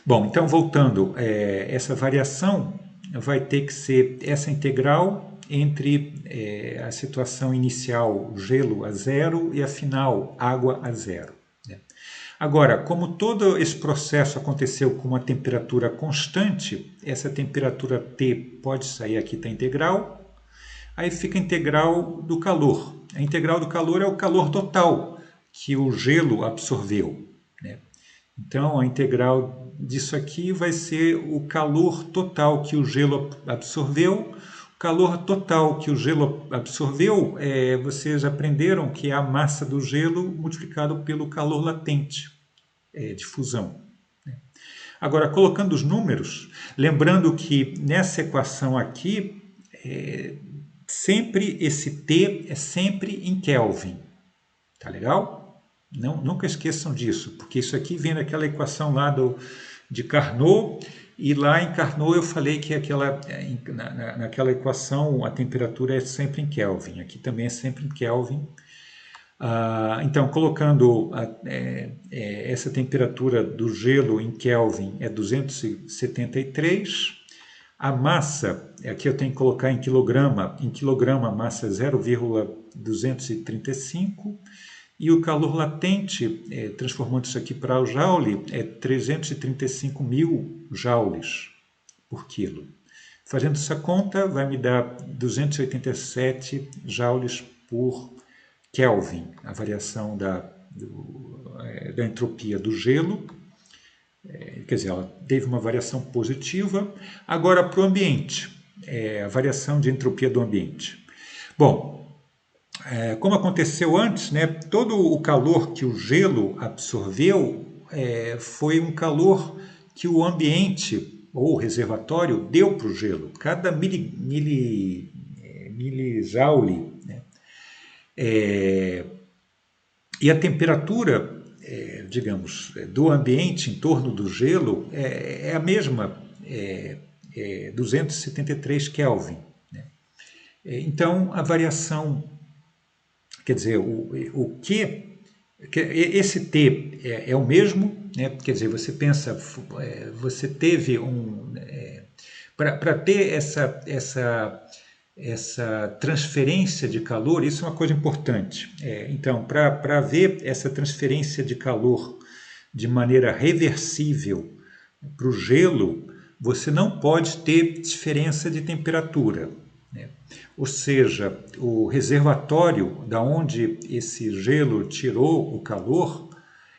Bom, então voltando, essa variação vai ter que ser essa integral entre a situação inicial, gelo a 0, e a final, água a 0. Né? Agora, como todo esse processo aconteceu com uma temperatura constante, essa temperatura T pode sair aqui da integral, aí fica a integral do calor. A integral do calor é o calor total que o gelo absorveu, né? Então, a integral disso aqui vai ser o calor total que o gelo absorveu. O calor total que o gelo absorveu, vocês aprenderam que é a massa do gelo multiplicado pelo calor latente de fusão. Agora, colocando os números, lembrando que nessa equação aqui, sempre esse T é sempre em Kelvin. Tá legal? Não, nunca esqueçam disso, porque isso aqui vem daquela equação lá de Carnot, e lá em Carnot eu falei que naquela equação a temperatura é sempre em Kelvin, aqui também é sempre em Kelvin. Então, colocando essa temperatura do gelo em Kelvin é 273, a massa, aqui eu tenho que colocar em quilograma a massa é 0,235, e o calor latente, transformando isso aqui para o joule, é 335 mil joules por quilo. Fazendo essa conta, vai me dar 287 joules por Kelvin, a variação da entropia do gelo. Quer dizer, ela teve uma variação positiva. Agora, para o ambiente, a variação de entropia do ambiente. Bom, como aconteceu antes, né, todo o calor que o gelo absorveu foi um calor que o ambiente ou o reservatório deu para o gelo. Cada milijoule, né, e a temperatura, digamos, do ambiente em torno do gelo é a mesma, 273 Kelvin. Né? Então, a variação, quer dizer, esse T é o mesmo, né? Quer dizer, você pensa, você teve para ter essa transferência de calor, isso é uma coisa importante. Então, para haver essa transferência de calor de maneira reversível para o gelo, você não pode ter diferença de temperatura, né? Ou seja, o reservatório da onde esse gelo tirou o calor,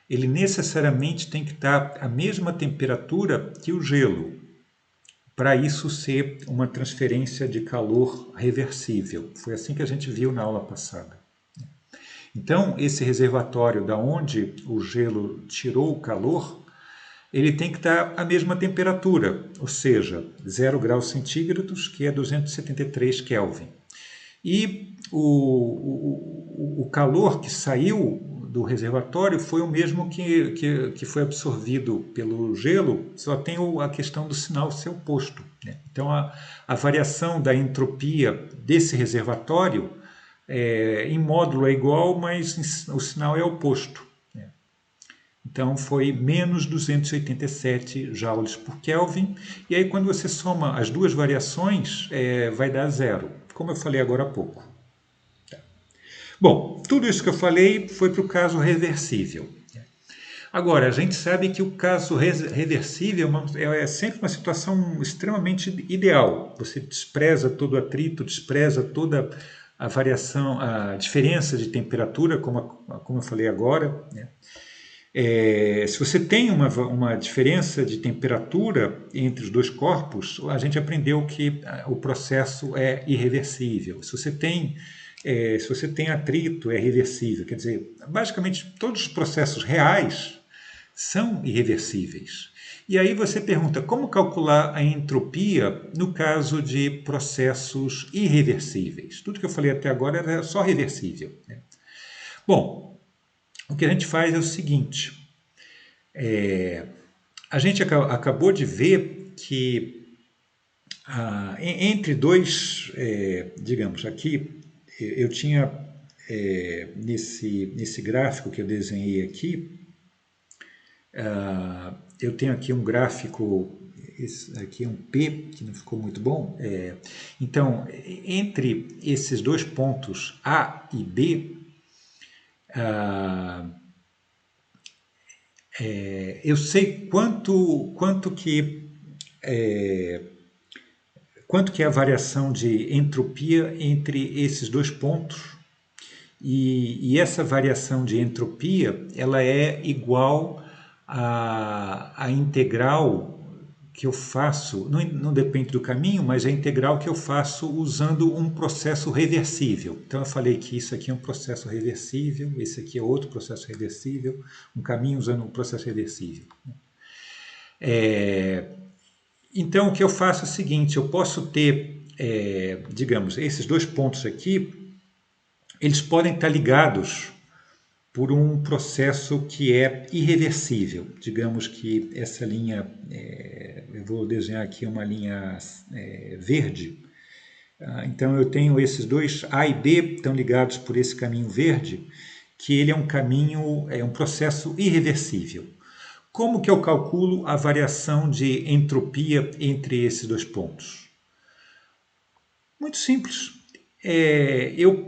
ele necessariamente tem que estar à mesma temperatura que o gelo, para isso ser uma transferência de calor reversível. Foi assim que a gente viu na aula passada. Então, esse reservatório da onde o gelo tirou o calor, ele tem que estar à mesma temperatura, ou seja, 0 graus centígrados, que é 273 Kelvin. E o calor que saiu do reservatório foi o mesmo que foi absorvido pelo gelo, só tem a questão do sinal ser oposto, né? Então, a variação da entropia desse reservatório, em módulo é igual, mas o sinal é oposto, né? Então, foi menos 287 joules por Kelvin. E aí, quando você soma as duas variações, vai dar zero, como eu falei agora há pouco. Bom, tudo isso que eu falei foi para o caso reversível. Agora, a gente sabe que o caso reversível é sempre uma situação extremamente ideal. Você despreza todo o atrito, despreza toda a variação, a diferença de temperatura, como eu falei agora, né? Se você tem uma diferença de temperatura entre os dois corpos, a gente aprendeu que o processo é irreversível. Se você tem atrito, é reversível. Quer dizer, basicamente todos os processos reais são irreversíveis. E aí você pergunta como calcular a entropia no caso de processos irreversíveis. Tudo que eu falei até agora era só reversível, né? Bom, o que a gente faz é o seguinte: a gente acabou de ver que entre dois, digamos, aqui eu tinha nesse gráfico que eu desenhei aqui, eu tenho aqui um gráfico, esse aqui é um P, que não ficou muito bom. Então, entre esses dois pontos A e B, eu sei quanto que é a variação de entropia entre esses dois pontos, e essa variação de entropia ela é igual à integral que eu faço, não depende do caminho, mas a integral que eu faço usando um processo reversível. Então eu falei que isso aqui é um processo reversível, esse aqui é outro processo reversível, um caminho usando um processo reversível. Então o que eu faço é o seguinte: eu posso ter, digamos, esses dois pontos aqui, eles podem estar ligados por um processo que é irreversível. Digamos que essa linha, eu vou desenhar aqui uma linha verde. Então eu tenho esses dois A e B estão ligados por esse caminho verde, que ele é um caminho, é um processo irreversível. Como que eu calculo a variação de entropia entre esses dois pontos? Muito simples. Eu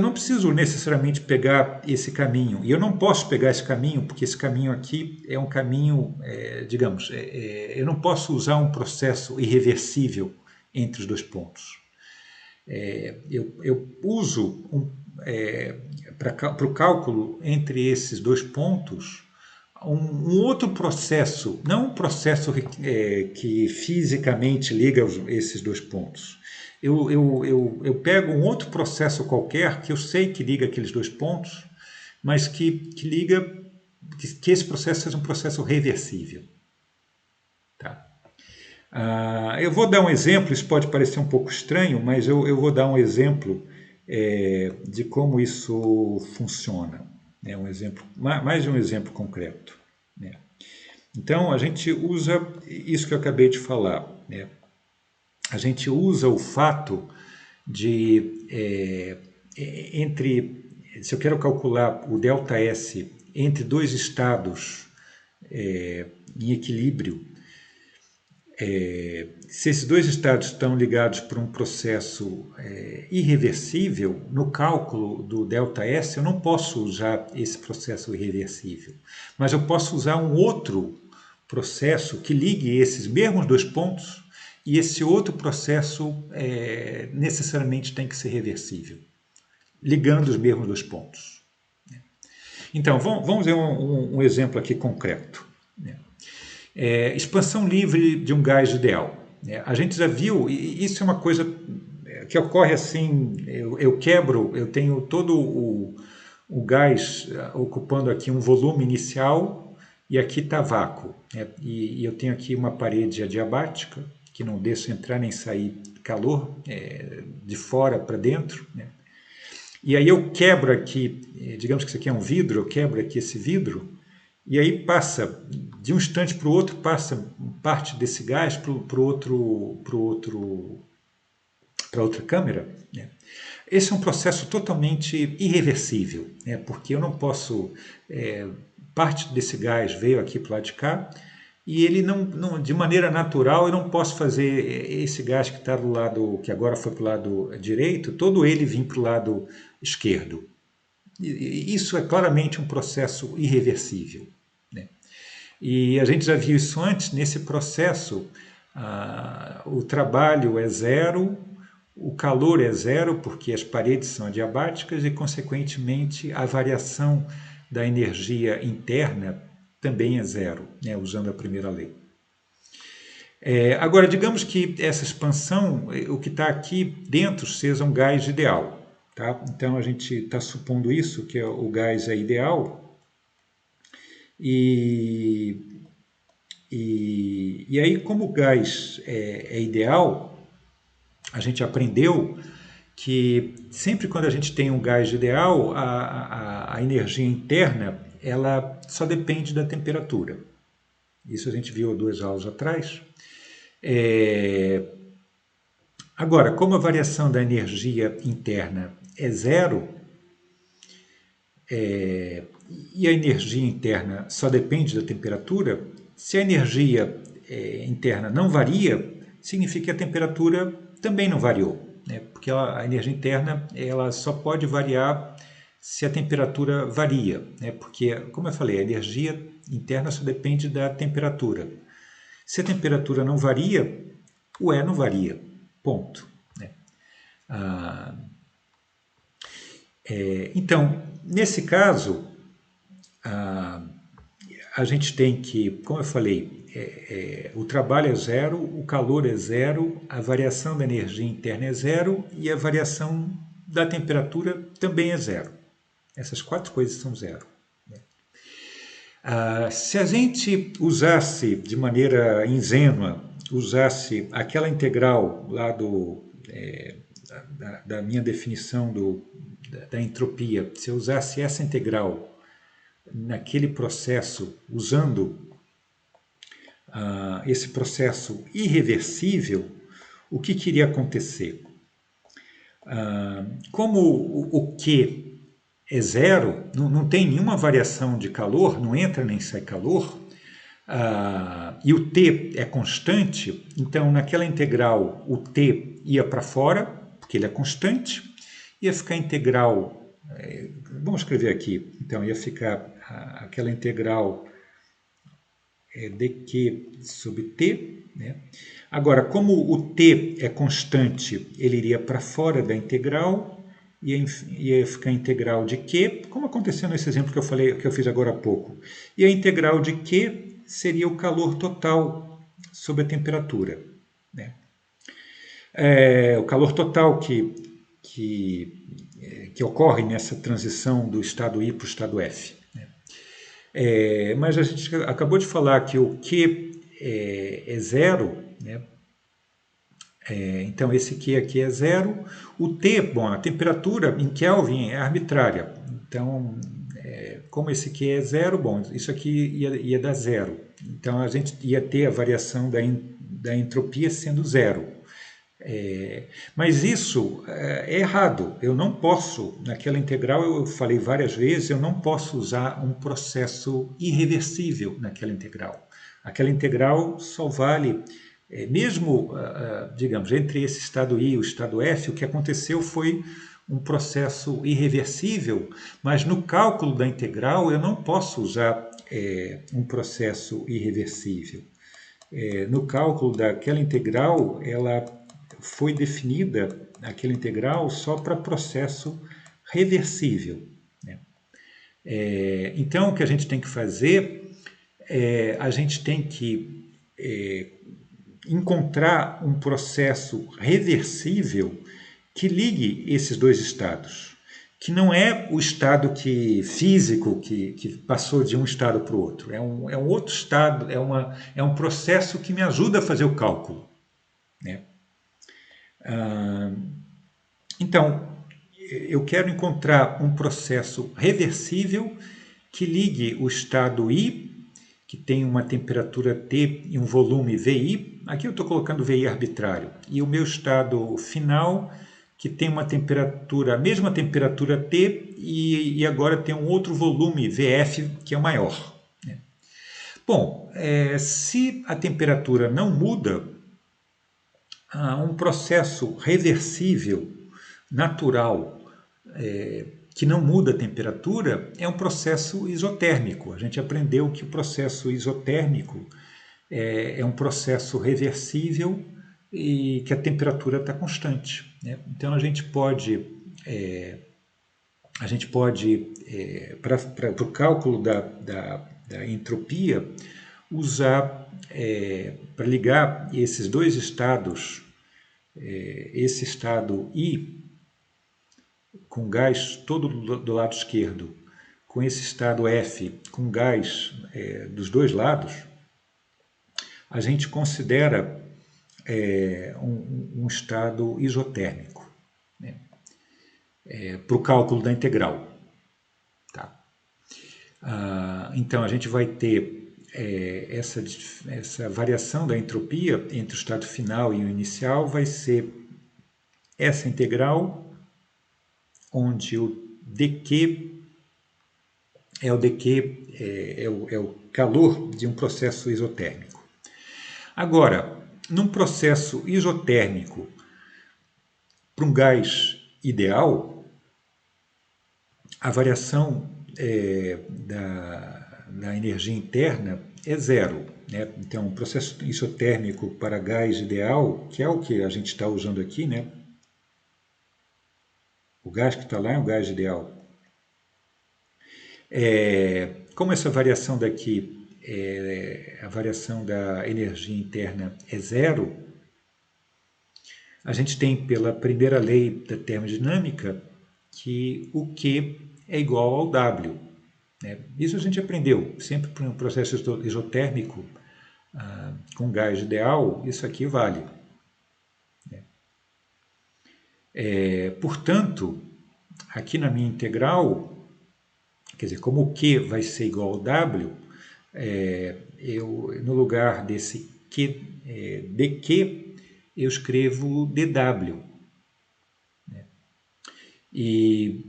não preciso necessariamente pegar esse caminho, e eu não posso pegar esse caminho, porque esse caminho aqui é um caminho, digamos, eu não posso usar um processo irreversível entre os dois pontos. Eu uso para o cálculo entre esses dois pontos um outro processo, não um processo que fisicamente liga esses dois pontos. Eu pego um outro processo qualquer que eu sei que liga aqueles dois pontos, mas que esse processo seja um processo reversível. Tá? Eu vou dar um exemplo, isso pode parecer um pouco estranho, mas eu vou dar um exemplo de como isso funciona. Um exemplo, mais um exemplo concreto, né? Então, a gente usa isso que eu acabei de falar, né? A gente usa o fato de, se eu quero calcular o ΔS entre dois estados em equilíbrio, Se esses dois estados estão ligados por um processo irreversível, no cálculo do ΔS eu não posso usar esse processo irreversível, mas eu posso usar um outro processo que ligue esses mesmos dois pontos, e esse outro processo necessariamente tem que ser reversível, ligando os mesmos dois pontos. Então, vamos ver um exemplo aqui concreto. Expansão livre de um gás ideal. A gente já viu, e isso é uma coisa que ocorre assim, eu quebro, eu tenho todo o gás ocupando aqui um volume inicial e aqui está vácuo. E eu tenho aqui uma parede adiabática, que não deixa entrar nem sair calor de fora para dentro. E aí eu quebro aqui, digamos que isso aqui é um vidro, eu quebro aqui esse vidro, e aí passa, de um instante para o outro, passa parte desse gás para outra câmara. Esse é um processo totalmente irreversível, porque eu não posso... parte desse gás veio aqui para o lado de cá, e ele não, de maneira natural, eu não posso fazer esse gás que está do lado, que agora foi para o lado direito, todo ele vir para o lado esquerdo. Isso é claramente um processo irreversível. E a gente já viu isso antes, nesse processo, o trabalho é zero, o calor é zero, porque as paredes são adiabáticas e, consequentemente, a variação da energia interna também é zero, usando a primeira lei. Agora, digamos que essa expansão, o que está aqui dentro, seja um gás ideal. Tá? Então, a gente está supondo isso, que o gás é ideal, e aí, como o gás é ideal, a gente aprendeu que sempre quando a gente tem um gás ideal, a energia interna ela só depende da temperatura. Isso a gente viu há 2 aulas atrás. Agora, como a variação da energia interna é zero, e a energia interna só depende da temperatura, se a energia interna não varia, significa que a temperatura também não variou, porque a energia interna ela só pode variar se a temperatura varia, porque, como eu falei, a energia interna só depende da temperatura. Se a temperatura não varia, o E não varia, ponto. Então, nesse caso, a gente tem que, como eu falei, o trabalho é zero, o calor é zero, a variação da energia interna é zero e a variação da temperatura também é zero. Essas 4 coisas são zero. Se a gente usasse de maneira ingênua, usasse aquela integral lá da minha definição da entropia, se eu usasse essa integral naquele processo, usando esse processo irreversível, o que iria acontecer? Como o Q é zero, não tem nenhuma variação de calor, não entra nem sai calor, e o T é constante, então naquela integral o T ia para fora, porque ele é constante, ia ficar integral, vamos escrever aqui, então ia ficar aquela integral dq sobre t. Agora, como o t é constante, ele iria para fora da integral, ia ficar integral de q, como aconteceu nesse exemplo que eu fiz agora há pouco. E a integral de q seria o calor total sobre a temperatura. O calor total que ocorre nessa transição do estado I para o estado F. Mas a gente acabou de falar que o Q é zero, então esse Q aqui é zero. O T, bom, a temperatura em Kelvin é arbitrária, então como esse Q é zero, bom, isso aqui ia dar zero. Então a gente ia ter a variação da entropia sendo zero. Mas isso é errado. Eu não posso, naquela integral, eu falei várias vezes, eu não posso usar um processo irreversível naquela integral. Aquela integral só vale Mesmo, digamos, entre esse estado I e o estado F, o que aconteceu foi um processo irreversível, mas no cálculo da integral eu não posso usar um processo irreversível. No cálculo daquela integral, ela foi definida, aquela integral, só para processo reversível, né? Então, o que a gente tem que fazer a gente tem que encontrar um processo reversível que ligue esses dois estados, que não é o estado físico que passou de um estado para o outro, é um outro estado, é um processo que me ajuda a fazer o cálculo, né? Então, eu quero encontrar um processo reversível que ligue o estado I, que tem uma temperatura T e um volume VI. Aqui eu estou colocando VI arbitrário. E o meu estado final, que tem uma temperatura, a mesma temperatura T, e agora tem um outro volume VF, que é maior, né? Bom, se a temperatura não muda, um processo reversível, natural, que não muda a temperatura, é um processo isotérmico. A gente aprendeu que o processo isotérmico é um processo reversível e que a temperatura está constante, né? Então a gente pode para o cálculo da entropia, usar para ligar esses dois estados, esse estado I com gás todo do lado esquerdo, com esse estado F com gás dos dois lados, a gente considera um estado isotérmico, né? Para o cálculo da integral. Tá? Então a gente vai ter essa variação da entropia entre o estado final e o inicial vai ser essa integral, onde o dq é o calor de um processo isotérmico. Agora, num processo isotérmico para um gás ideal, a variação da energia interna é zero, né? Então, um processo isotérmico para gás ideal, que é o que a gente está usando aqui, né? O gás que está lá é o gás ideal. Como essa variação daqui, a variação da energia interna é zero, a gente tem pela primeira lei da termodinâmica que o Q é igual ao W, né? Isso a gente aprendeu, sempre para um processo isotérmico com gás ideal, isso aqui vale, né? Portanto, aqui na minha integral, quer dizer, como o Q vai ser igual ao W, no lugar desse Q, dQ, eu escrevo dW, né? E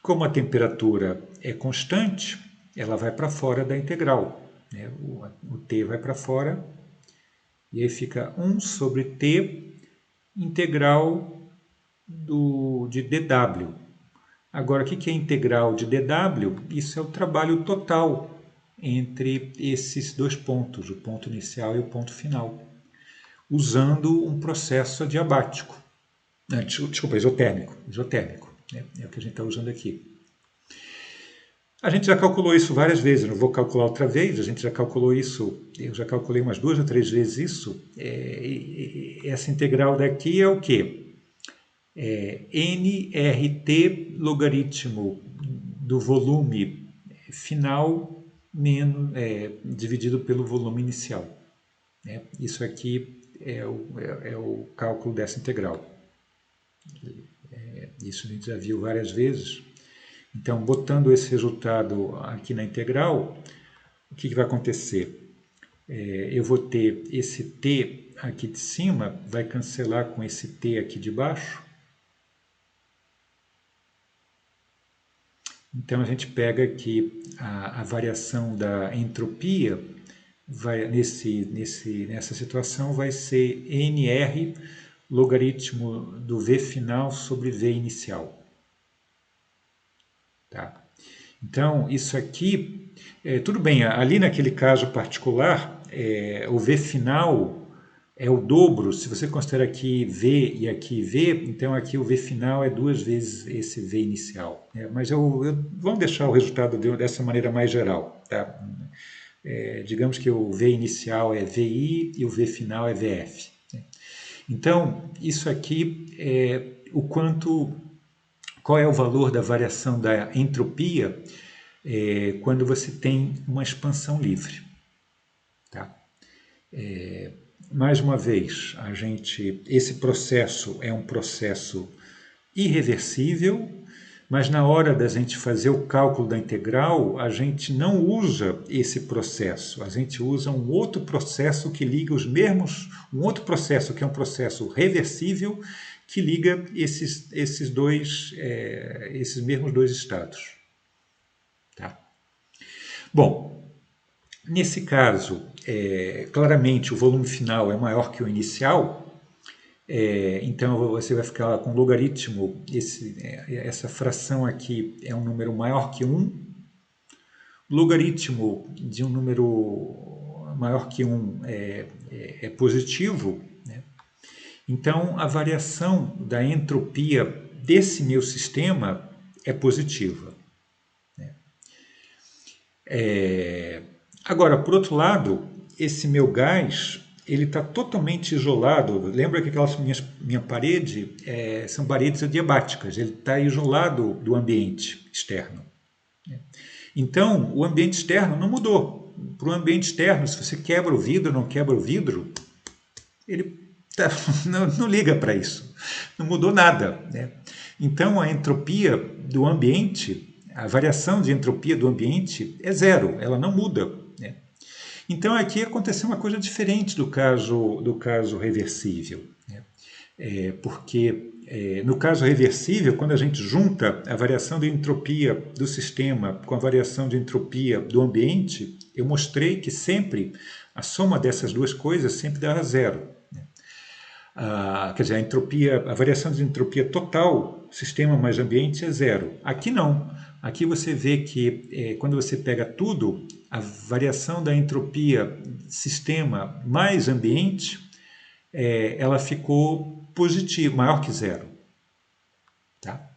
como a temperatura é constante, ela vai para fora da integral, né? O T vai para fora, e aí fica 1 sobre T integral de dW. Agora, o que é integral de dW? Isso é o trabalho total entre esses dois pontos, o ponto inicial e o ponto final, usando um processo adiabático. Desculpa, isotérmico, né? É o que a gente está usando aqui. A gente já calculou isso várias vezes, não vou calcular outra vez, a gente já calculou isso, eu já calculei umas 2 ou 3 vezes isso. Essa integral daqui é o quê? nRT logaritmo do volume final dividido pelo volume inicial, né? Isso aqui é o cálculo dessa integral. Isso a gente já viu várias vezes. Então, botando esse resultado aqui na integral, o que vai acontecer? Eu vou ter esse t aqui de cima, vai cancelar com esse t aqui de baixo. Então, a gente pega aqui a variação da entropia nessa situação vai ser NR logaritmo do V final sobre V inicial. Tá? Então, isso aqui, tudo bem, ali naquele caso particular, o V final é o dobro, se você considerar aqui V e aqui V, então aqui o V final é 2 vezes esse V inicial. Mas vamos deixar o resultado dessa maneira mais geral. Tá? Digamos que o V inicial é VI e o V final é VF. Então, isso aqui é qual é o valor da variação da entropia quando você tem uma expansão livre. Tá? Mais uma vez, esse processo é um processo irreversível, mas na hora da gente fazer o cálculo da integral, a gente não usa esse processo, a gente usa um outro processo que liga um outro processo que é um processo reversível, que liga esses mesmos dois estados. Tá? Bom, nesse caso, claramente o volume final é maior que o inicial, então você vai ficar com logaritmo, essa fração aqui é um número maior que 1, logaritmo de um número maior que 1 é positivo, né? Então a variação da entropia desse meu sistema é positiva. Né? Agora, por outro lado, esse meu gás ele está totalmente isolado. Lembra que minha parede são paredes adiabáticas, ele está isolado do ambiente externo. Então, o ambiente externo não mudou. Para o ambiente externo, se você quebra o vidro ou não quebra o vidro, ele não liga para isso. Não mudou nada. Né? Então, a entropia do ambiente, a variação de entropia do ambiente é zero, ela não muda. Né? Então, aqui aconteceu uma coisa diferente do caso reversível. Né? Porque no caso reversível, quando a gente junta a variação de entropia do sistema com a variação de entropia do ambiente, eu mostrei que sempre a soma dessas duas coisas sempre dá zero. Né? Quer dizer, a variação de entropia total, sistema mais ambiente, é zero. Aqui não. Aqui você vê que quando você pega tudo, a variação da entropia sistema mais ambiente, ela ficou positiva, maior que zero. Tá?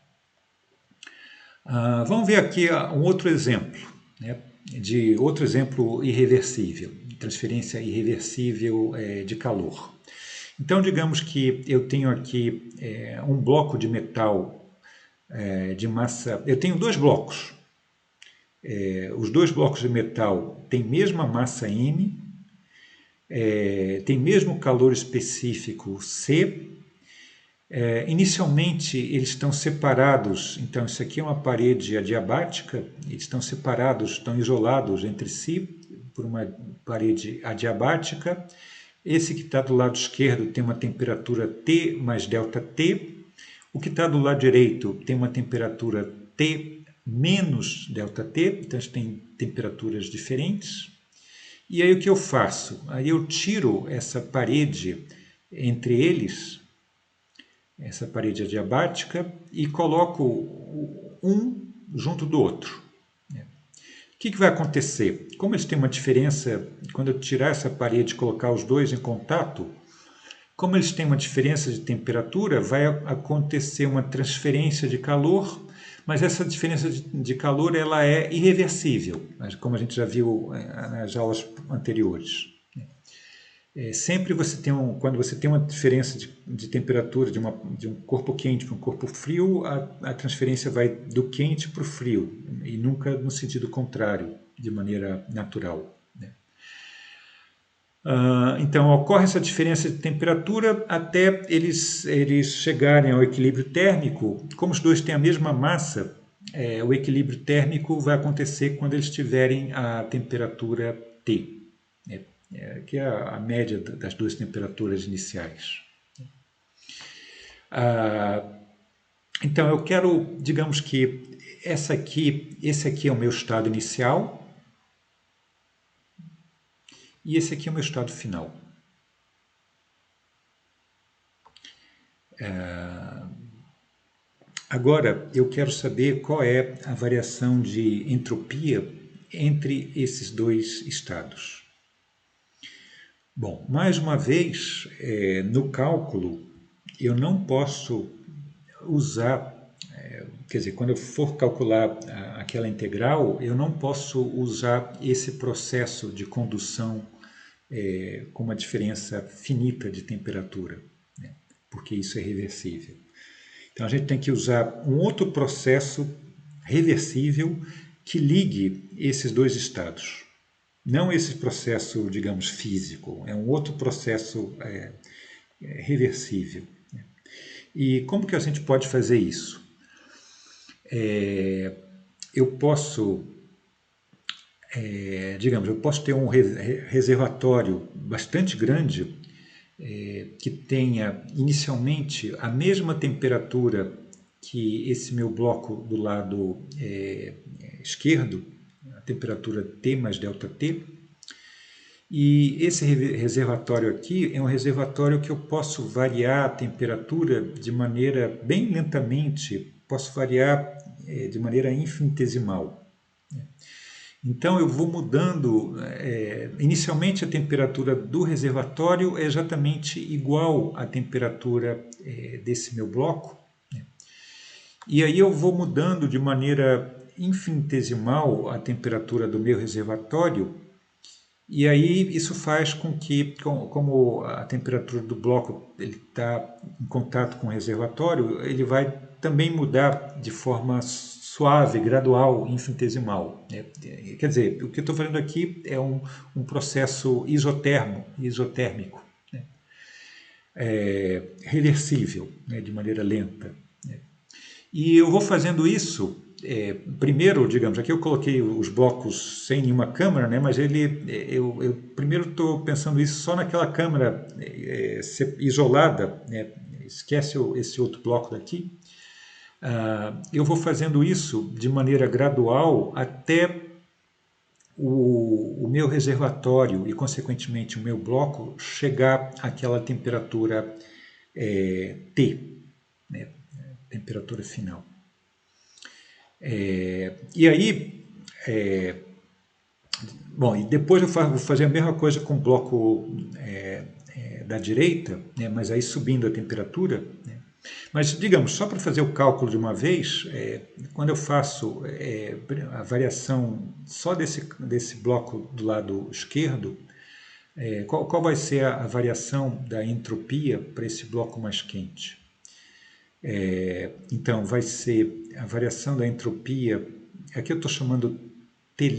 Vamos ver aqui um outro exemplo, né, de outro exemplo irreversível, transferência irreversível de calor. Então, digamos que eu tenho aqui um bloco de metal de massa... Eu tenho dois blocos. Os dois blocos de metal têm mesma massa M, tem mesmo calor específico C. Inicialmente eles estão separados, então isso aqui é uma parede adiabática, eles estão separados, estão isolados entre si por uma parede adiabática. Esse que está do lado esquerdo tem uma temperatura T mais ΔT, o que está do lado direito tem uma temperatura T menos ΔT, então eles têm temperaturas diferentes. E aí o que eu faço? Aí eu tiro essa parede entre eles, essa parede adiabática, e coloco um junto do outro. O que vai acontecer? Como eles têm uma diferença, quando eu tirar essa parede e colocar os dois em contato, como eles têm uma diferença de temperatura, vai acontecer uma transferência de calor, mas essa diferença de calor ela é irreversível, como a gente já viu nas aulas anteriores. Sempre quando você tem uma diferença de temperatura de um corpo quente para um corpo frio, a transferência vai do quente para o frio, e nunca no sentido contrário, de maneira natural. Né? Então, ocorre essa diferença de temperatura até eles chegarem ao equilíbrio térmico. Como os dois têm a mesma massa, o equilíbrio térmico vai acontecer quando eles tiverem a temperatura T, que é a média das duas temperaturas iniciais. Então, eu quero, digamos que esse aqui é o meu estado inicial, e esse aqui é o meu estado final. Agora, eu quero saber qual é a variação de entropia entre esses dois estados. Bom, mais uma vez, no cálculo, eu não posso usar, quer dizer, quando eu for calcular aquela integral, eu não posso usar esse processo de condução com uma diferença finita de temperatura, né? Porque isso é reversível. Então a gente tem que usar um outro processo reversível que ligue esses dois estados. Não esse processo, digamos, físico, é um outro processo reversível. E como que a gente pode fazer isso? Eu posso, digamos, eu posso ter um reservatório bastante grande que tenha inicialmente a mesma temperatura que esse meu bloco do lado esquerdo, a temperatura T mais ΔT, e esse reservatório aqui é um reservatório que eu posso variar a temperatura de maneira bem lentamente, posso variar de maneira infinitesimal. Então eu vou mudando, inicialmente a temperatura do reservatório é exatamente igual à temperatura desse meu bloco, né? E aí eu vou mudando de maneira infinitesimal a temperatura do meu reservatório, e aí isso faz com que, como a temperatura do bloco está em contato com o reservatório, ele vai também mudar de forma suave, gradual, infinitesimal, né? Quer dizer, o que eu estou falando aqui é um processo isotérmico, né? Reversível, né? De maneira lenta, né? E eu vou fazendo isso, primeiro, digamos, aqui eu coloquei os blocos sem nenhuma câmara, né, mas eu primeiro estou pensando isso só naquela câmara isolada, né, esquece esse outro bloco daqui. Eu vou fazendo isso de maneira gradual até o meu reservatório e, consequentemente, o meu bloco chegar àquela temperatura T, né, temperatura final. E aí, bom, e depois eu vou fazer a mesma coisa com o bloco da direita, né, mas aí subindo a temperatura, né. Mas, digamos, só para fazer o cálculo de uma vez, quando eu faço a variação só desse bloco do lado esquerdo, qual vai ser a variação da entropia para esse bloco mais quente? Então, vai ser a variação da entropia, aqui eu estou chamando T'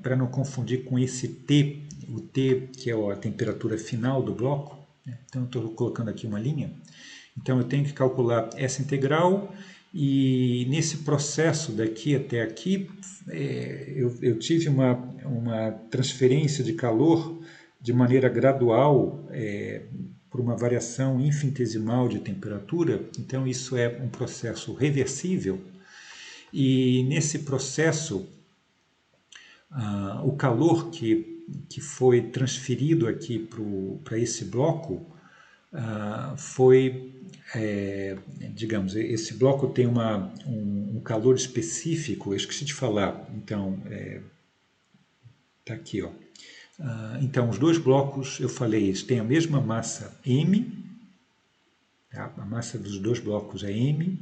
para não confundir com esse T, o T que é a temperatura final do bloco, né? Então eu estou colocando aqui uma linha. Então eu tenho que calcular essa integral e nesse processo daqui até aqui eu tive uma transferência de calor de maneira gradual por uma variação infinitesimal de temperatura, então isso é um processo reversível, e nesse processo o calor que foi transferido aqui para esse bloco foi, digamos, esse bloco tem um calor específico, eu esqueci de falar, então, está aqui, ó. Então, os dois blocos, eu falei, eles têm a mesma massa M, tá? A massa dos dois blocos é M,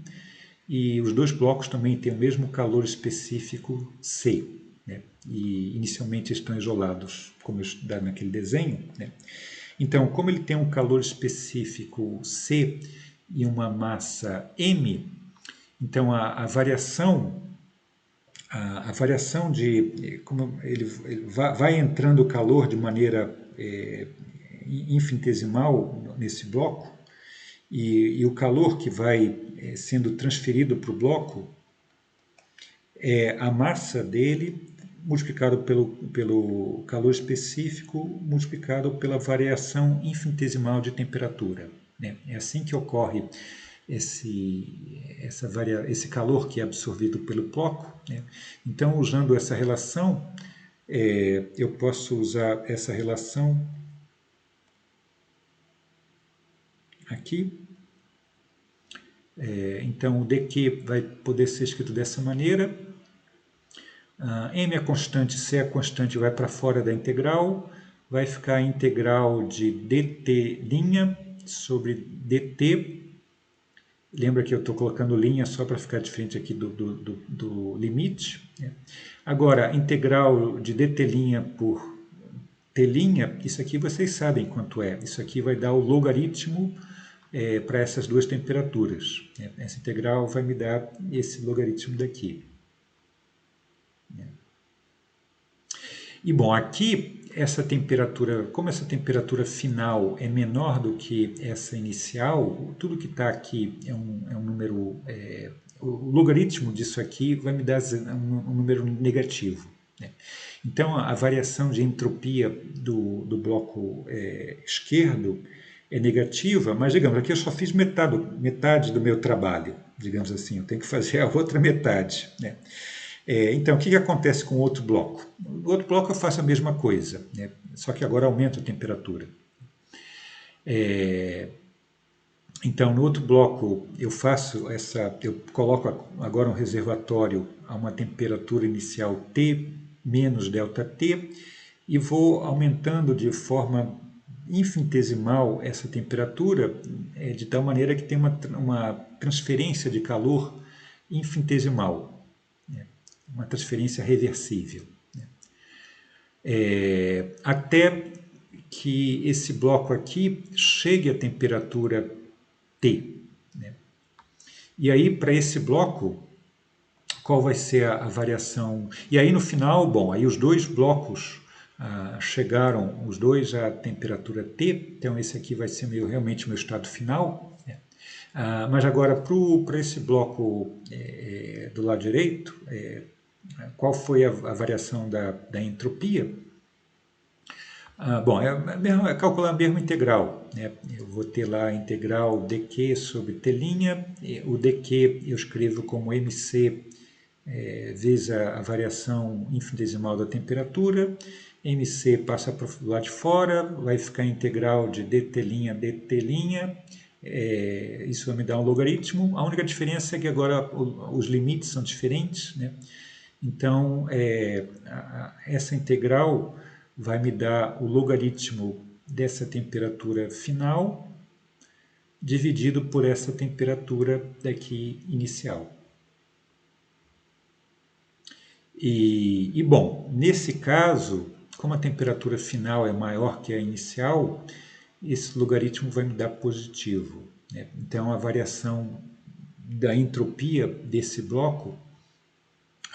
e os dois blocos também têm o mesmo calor específico C, né? E inicialmente estão isolados, como eu estudei naquele desenho, né? Então, como ele tem um calor específico C e uma massa M, então a variação de como ele vai entrando o calor de maneira infinitesimal nesse bloco, e o calor que vai sendo transferido para o bloco é a massa dele multiplicado pelo calor específico multiplicado pela variação infinitesimal de temperatura, né? É assim que ocorre esse calor que é absorvido pelo bloco, né? Então, usando essa relação, eu posso usar essa relação aqui. Então, o dq vai poder ser escrito dessa maneira. M é constante, C é constante, vai para fora da integral. Vai ficar a integral de dt' sobre dt. Lembra que eu estou colocando linha só para ficar diferente aqui do limite. Agora, a integral de dt' por t', isso aqui vocês sabem quanto é. Isso aqui vai dar o logaritmo para essas duas temperaturas. Essa integral vai me dar esse logaritmo daqui. E bom, aqui essa temperatura, como essa temperatura final é menor do que essa inicial, tudo que está aqui é um número, o logaritmo disso aqui vai me dar um número negativo. Então a variação de entropia do bloco esquerdo é negativa, mas digamos, aqui eu só fiz metade do meu trabalho, digamos assim, eu tenho que fazer a outra metade. Então, o que acontece com o outro bloco? No outro bloco eu faço a mesma coisa, só que agora aumento a temperatura. Então, no outro bloco eu coloco agora um reservatório a uma temperatura inicial T menos ΔT e vou aumentando de forma infinitesimal essa temperatura de tal maneira que tem uma transferência de calor infinitesimal. Uma transferência reversível. Até que esse bloco aqui chegue à temperatura T. E aí, para esse bloco, qual vai ser a variação? E aí, no final, bom, aí os dois blocos chegaram, os dois à temperatura T, então esse aqui vai ser realmente o meu estado final. Mas agora, para esse bloco do lado direito, qual foi a variação da entropia? Bom, é calcular a mesma integral. Eu vou ter lá a integral dq sobre t'. O dq eu escrevo como mc vezes a variação infinitesimal da temperatura. mc passa para o lado de fora, vai ficar a integral de dt'. Isso vai me dar um logaritmo. A única diferença é que agora os limites são diferentes, Então, essa integral vai me dar o logaritmo dessa temperatura final dividido por essa temperatura daqui inicial. Bom, nesse caso, como a temperatura final é maior que a inicial, esse logaritmo vai me dar positivo. Então, a variação da entropia desse bloco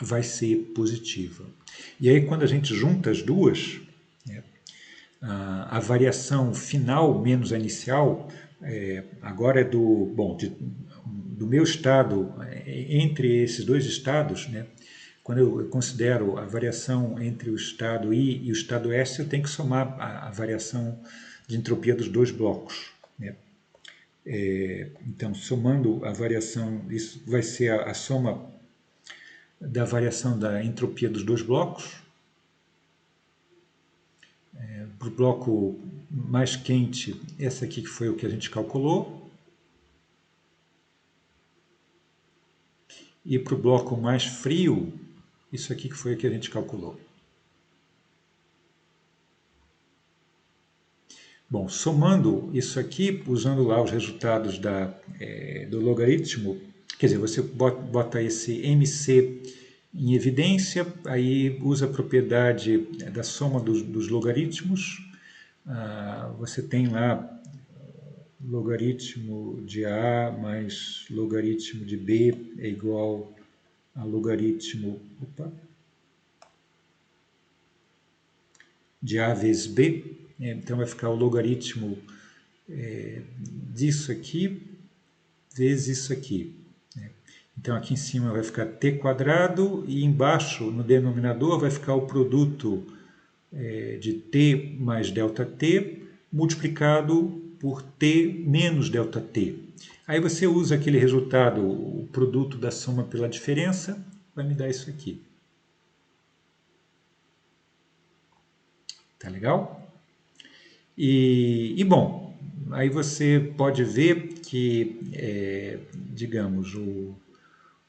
vai ser positiva. E aí, quando a gente junta as duas, a variação final menos a inicial, agora é do meu estado, entre esses dois estados, quando eu considero a variação entre o estado I e o estado S, eu tenho que somar a variação de entropia dos dois blocos. Então, somando a variação, isso vai ser a soma da variação da entropia dos dois blocos. Para o bloco mais quente, esse aqui que foi o que a gente calculou. E para o bloco mais frio, isso aqui que foi o que a gente calculou. Bom, somando isso aqui, usando lá os resultados do logaritmo, quer dizer, você bota esse MC em evidência, aí usa a propriedade da soma dos logaritmos. Você tem lá logaritmo de A mais logaritmo de B é igual a logaritmo de A vezes B. Então vai ficar o logaritmo disso aqui vezes isso aqui. Então aqui em cima vai ficar t quadrado e embaixo no denominador vai ficar o produto de t mais ΔT multiplicado por t menos ΔT. Aí você usa aquele resultado, o produto da soma pela diferença, vai me dar isso aqui. Tá legal? Bom, aí você pode ver que, digamos, o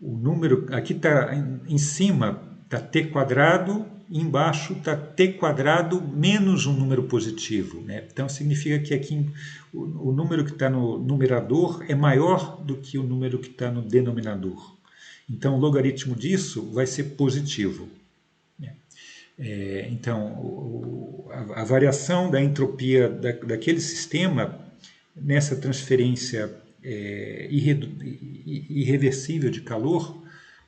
número, aqui está em cima está t quadrado, e embaixo está t quadrado menos um número positivo, né? Então significa que aqui o número que está no numerador é maior do que o número que está no denominador. Então o logaritmo disso vai ser positivo. Então, a variação da entropia daquele sistema nessa transferência irreversível de calor,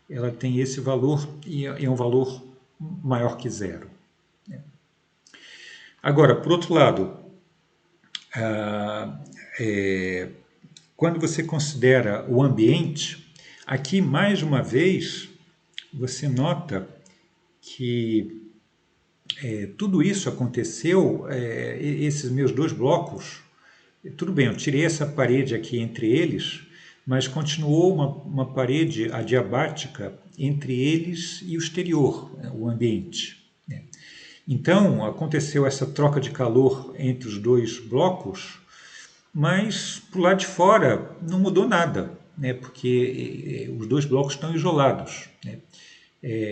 ela tem esse valor e é um valor maior que zero. Agora, por outro lado, quando você considera o ambiente, aqui mais uma vez você nota que tudo isso aconteceu, esses meus dois blocos, tudo bem, eu tirei essa parede aqui entre eles, mas continuou uma parede adiabática entre eles e o exterior, o ambiente. Então, aconteceu essa troca de calor entre os dois blocos, mas para o lado de fora não mudou nada, né, porque os dois blocos estão isolados. Né.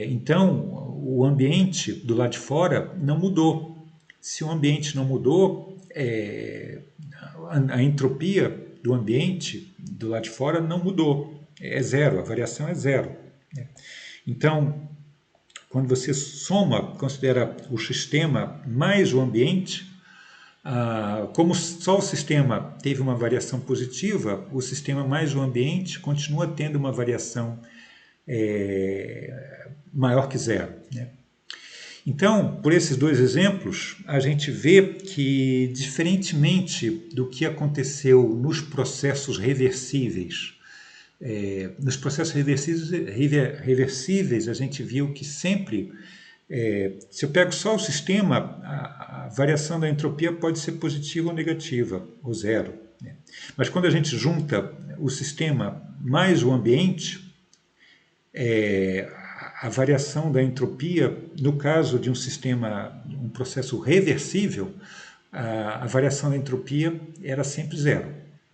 Então, o ambiente do lado de fora não mudou. Se o ambiente não mudou, a entropia do ambiente do lado de fora não mudou. É zero, a variação é zero. Né? Então, quando você soma, considera o sistema mais o ambiente, como só o sistema teve uma variação positiva, o sistema mais o ambiente continua tendo uma variação maior que zero. Né? Então, por esses dois exemplos, a gente vê que, diferentemente do que aconteceu nos processos reversíveis, nos processos reversíveis, a gente viu que sempre, se eu pego só o sistema, a variação da entropia pode ser positiva ou negativa, ou zero. Né? Mas quando a gente junta o sistema mais o ambiente, a variação da entropia, no caso de um sistema, um processo reversível, a variação da entropia era sempre zero,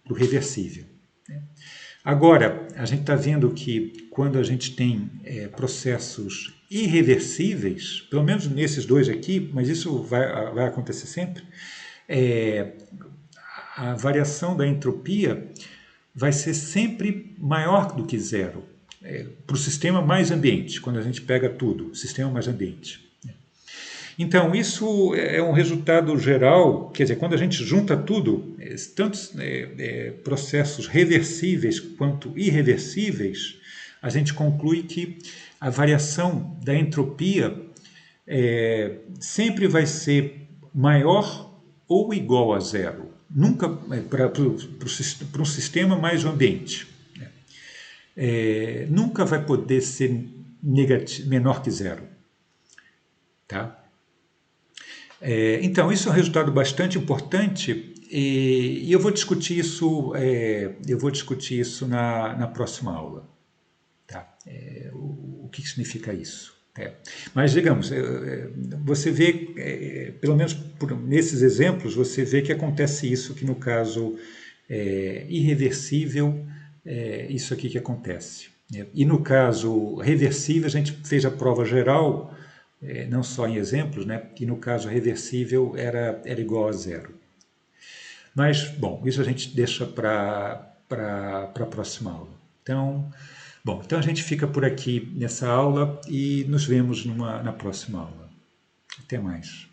do reversível. Agora, a gente está vendo que quando a gente tem processos irreversíveis, pelo menos nesses dois aqui, mas isso vai acontecer sempre, a variação da entropia vai ser sempre maior do que zero. Para o sistema mais ambiente, quando a gente pega tudo, sistema mais ambiente. Então, isso é um resultado geral, quer dizer, quando a gente junta tudo, tantos processos reversíveis quanto irreversíveis, a gente conclui que a variação da entropia sempre vai ser maior ou igual a zero, nunca para um sistema mais o ambiente. Nunca vai poder ser menor que zero. Tá? Então, isso é um resultado bastante importante e eu vou discutir isso na próxima aula. Tá? O que significa isso? Mas, digamos, você vê, pelo menos nesses exemplos, você vê que acontece isso, que no caso irreversível, isso aqui que acontece. E no caso reversível, a gente fez a prova geral, não só em exemplos, né, que no caso reversível era igual a zero. Mas, bom, isso a gente deixa para a próxima aula. Então, então a gente fica por aqui nessa aula e nos vemos na próxima aula. Até mais.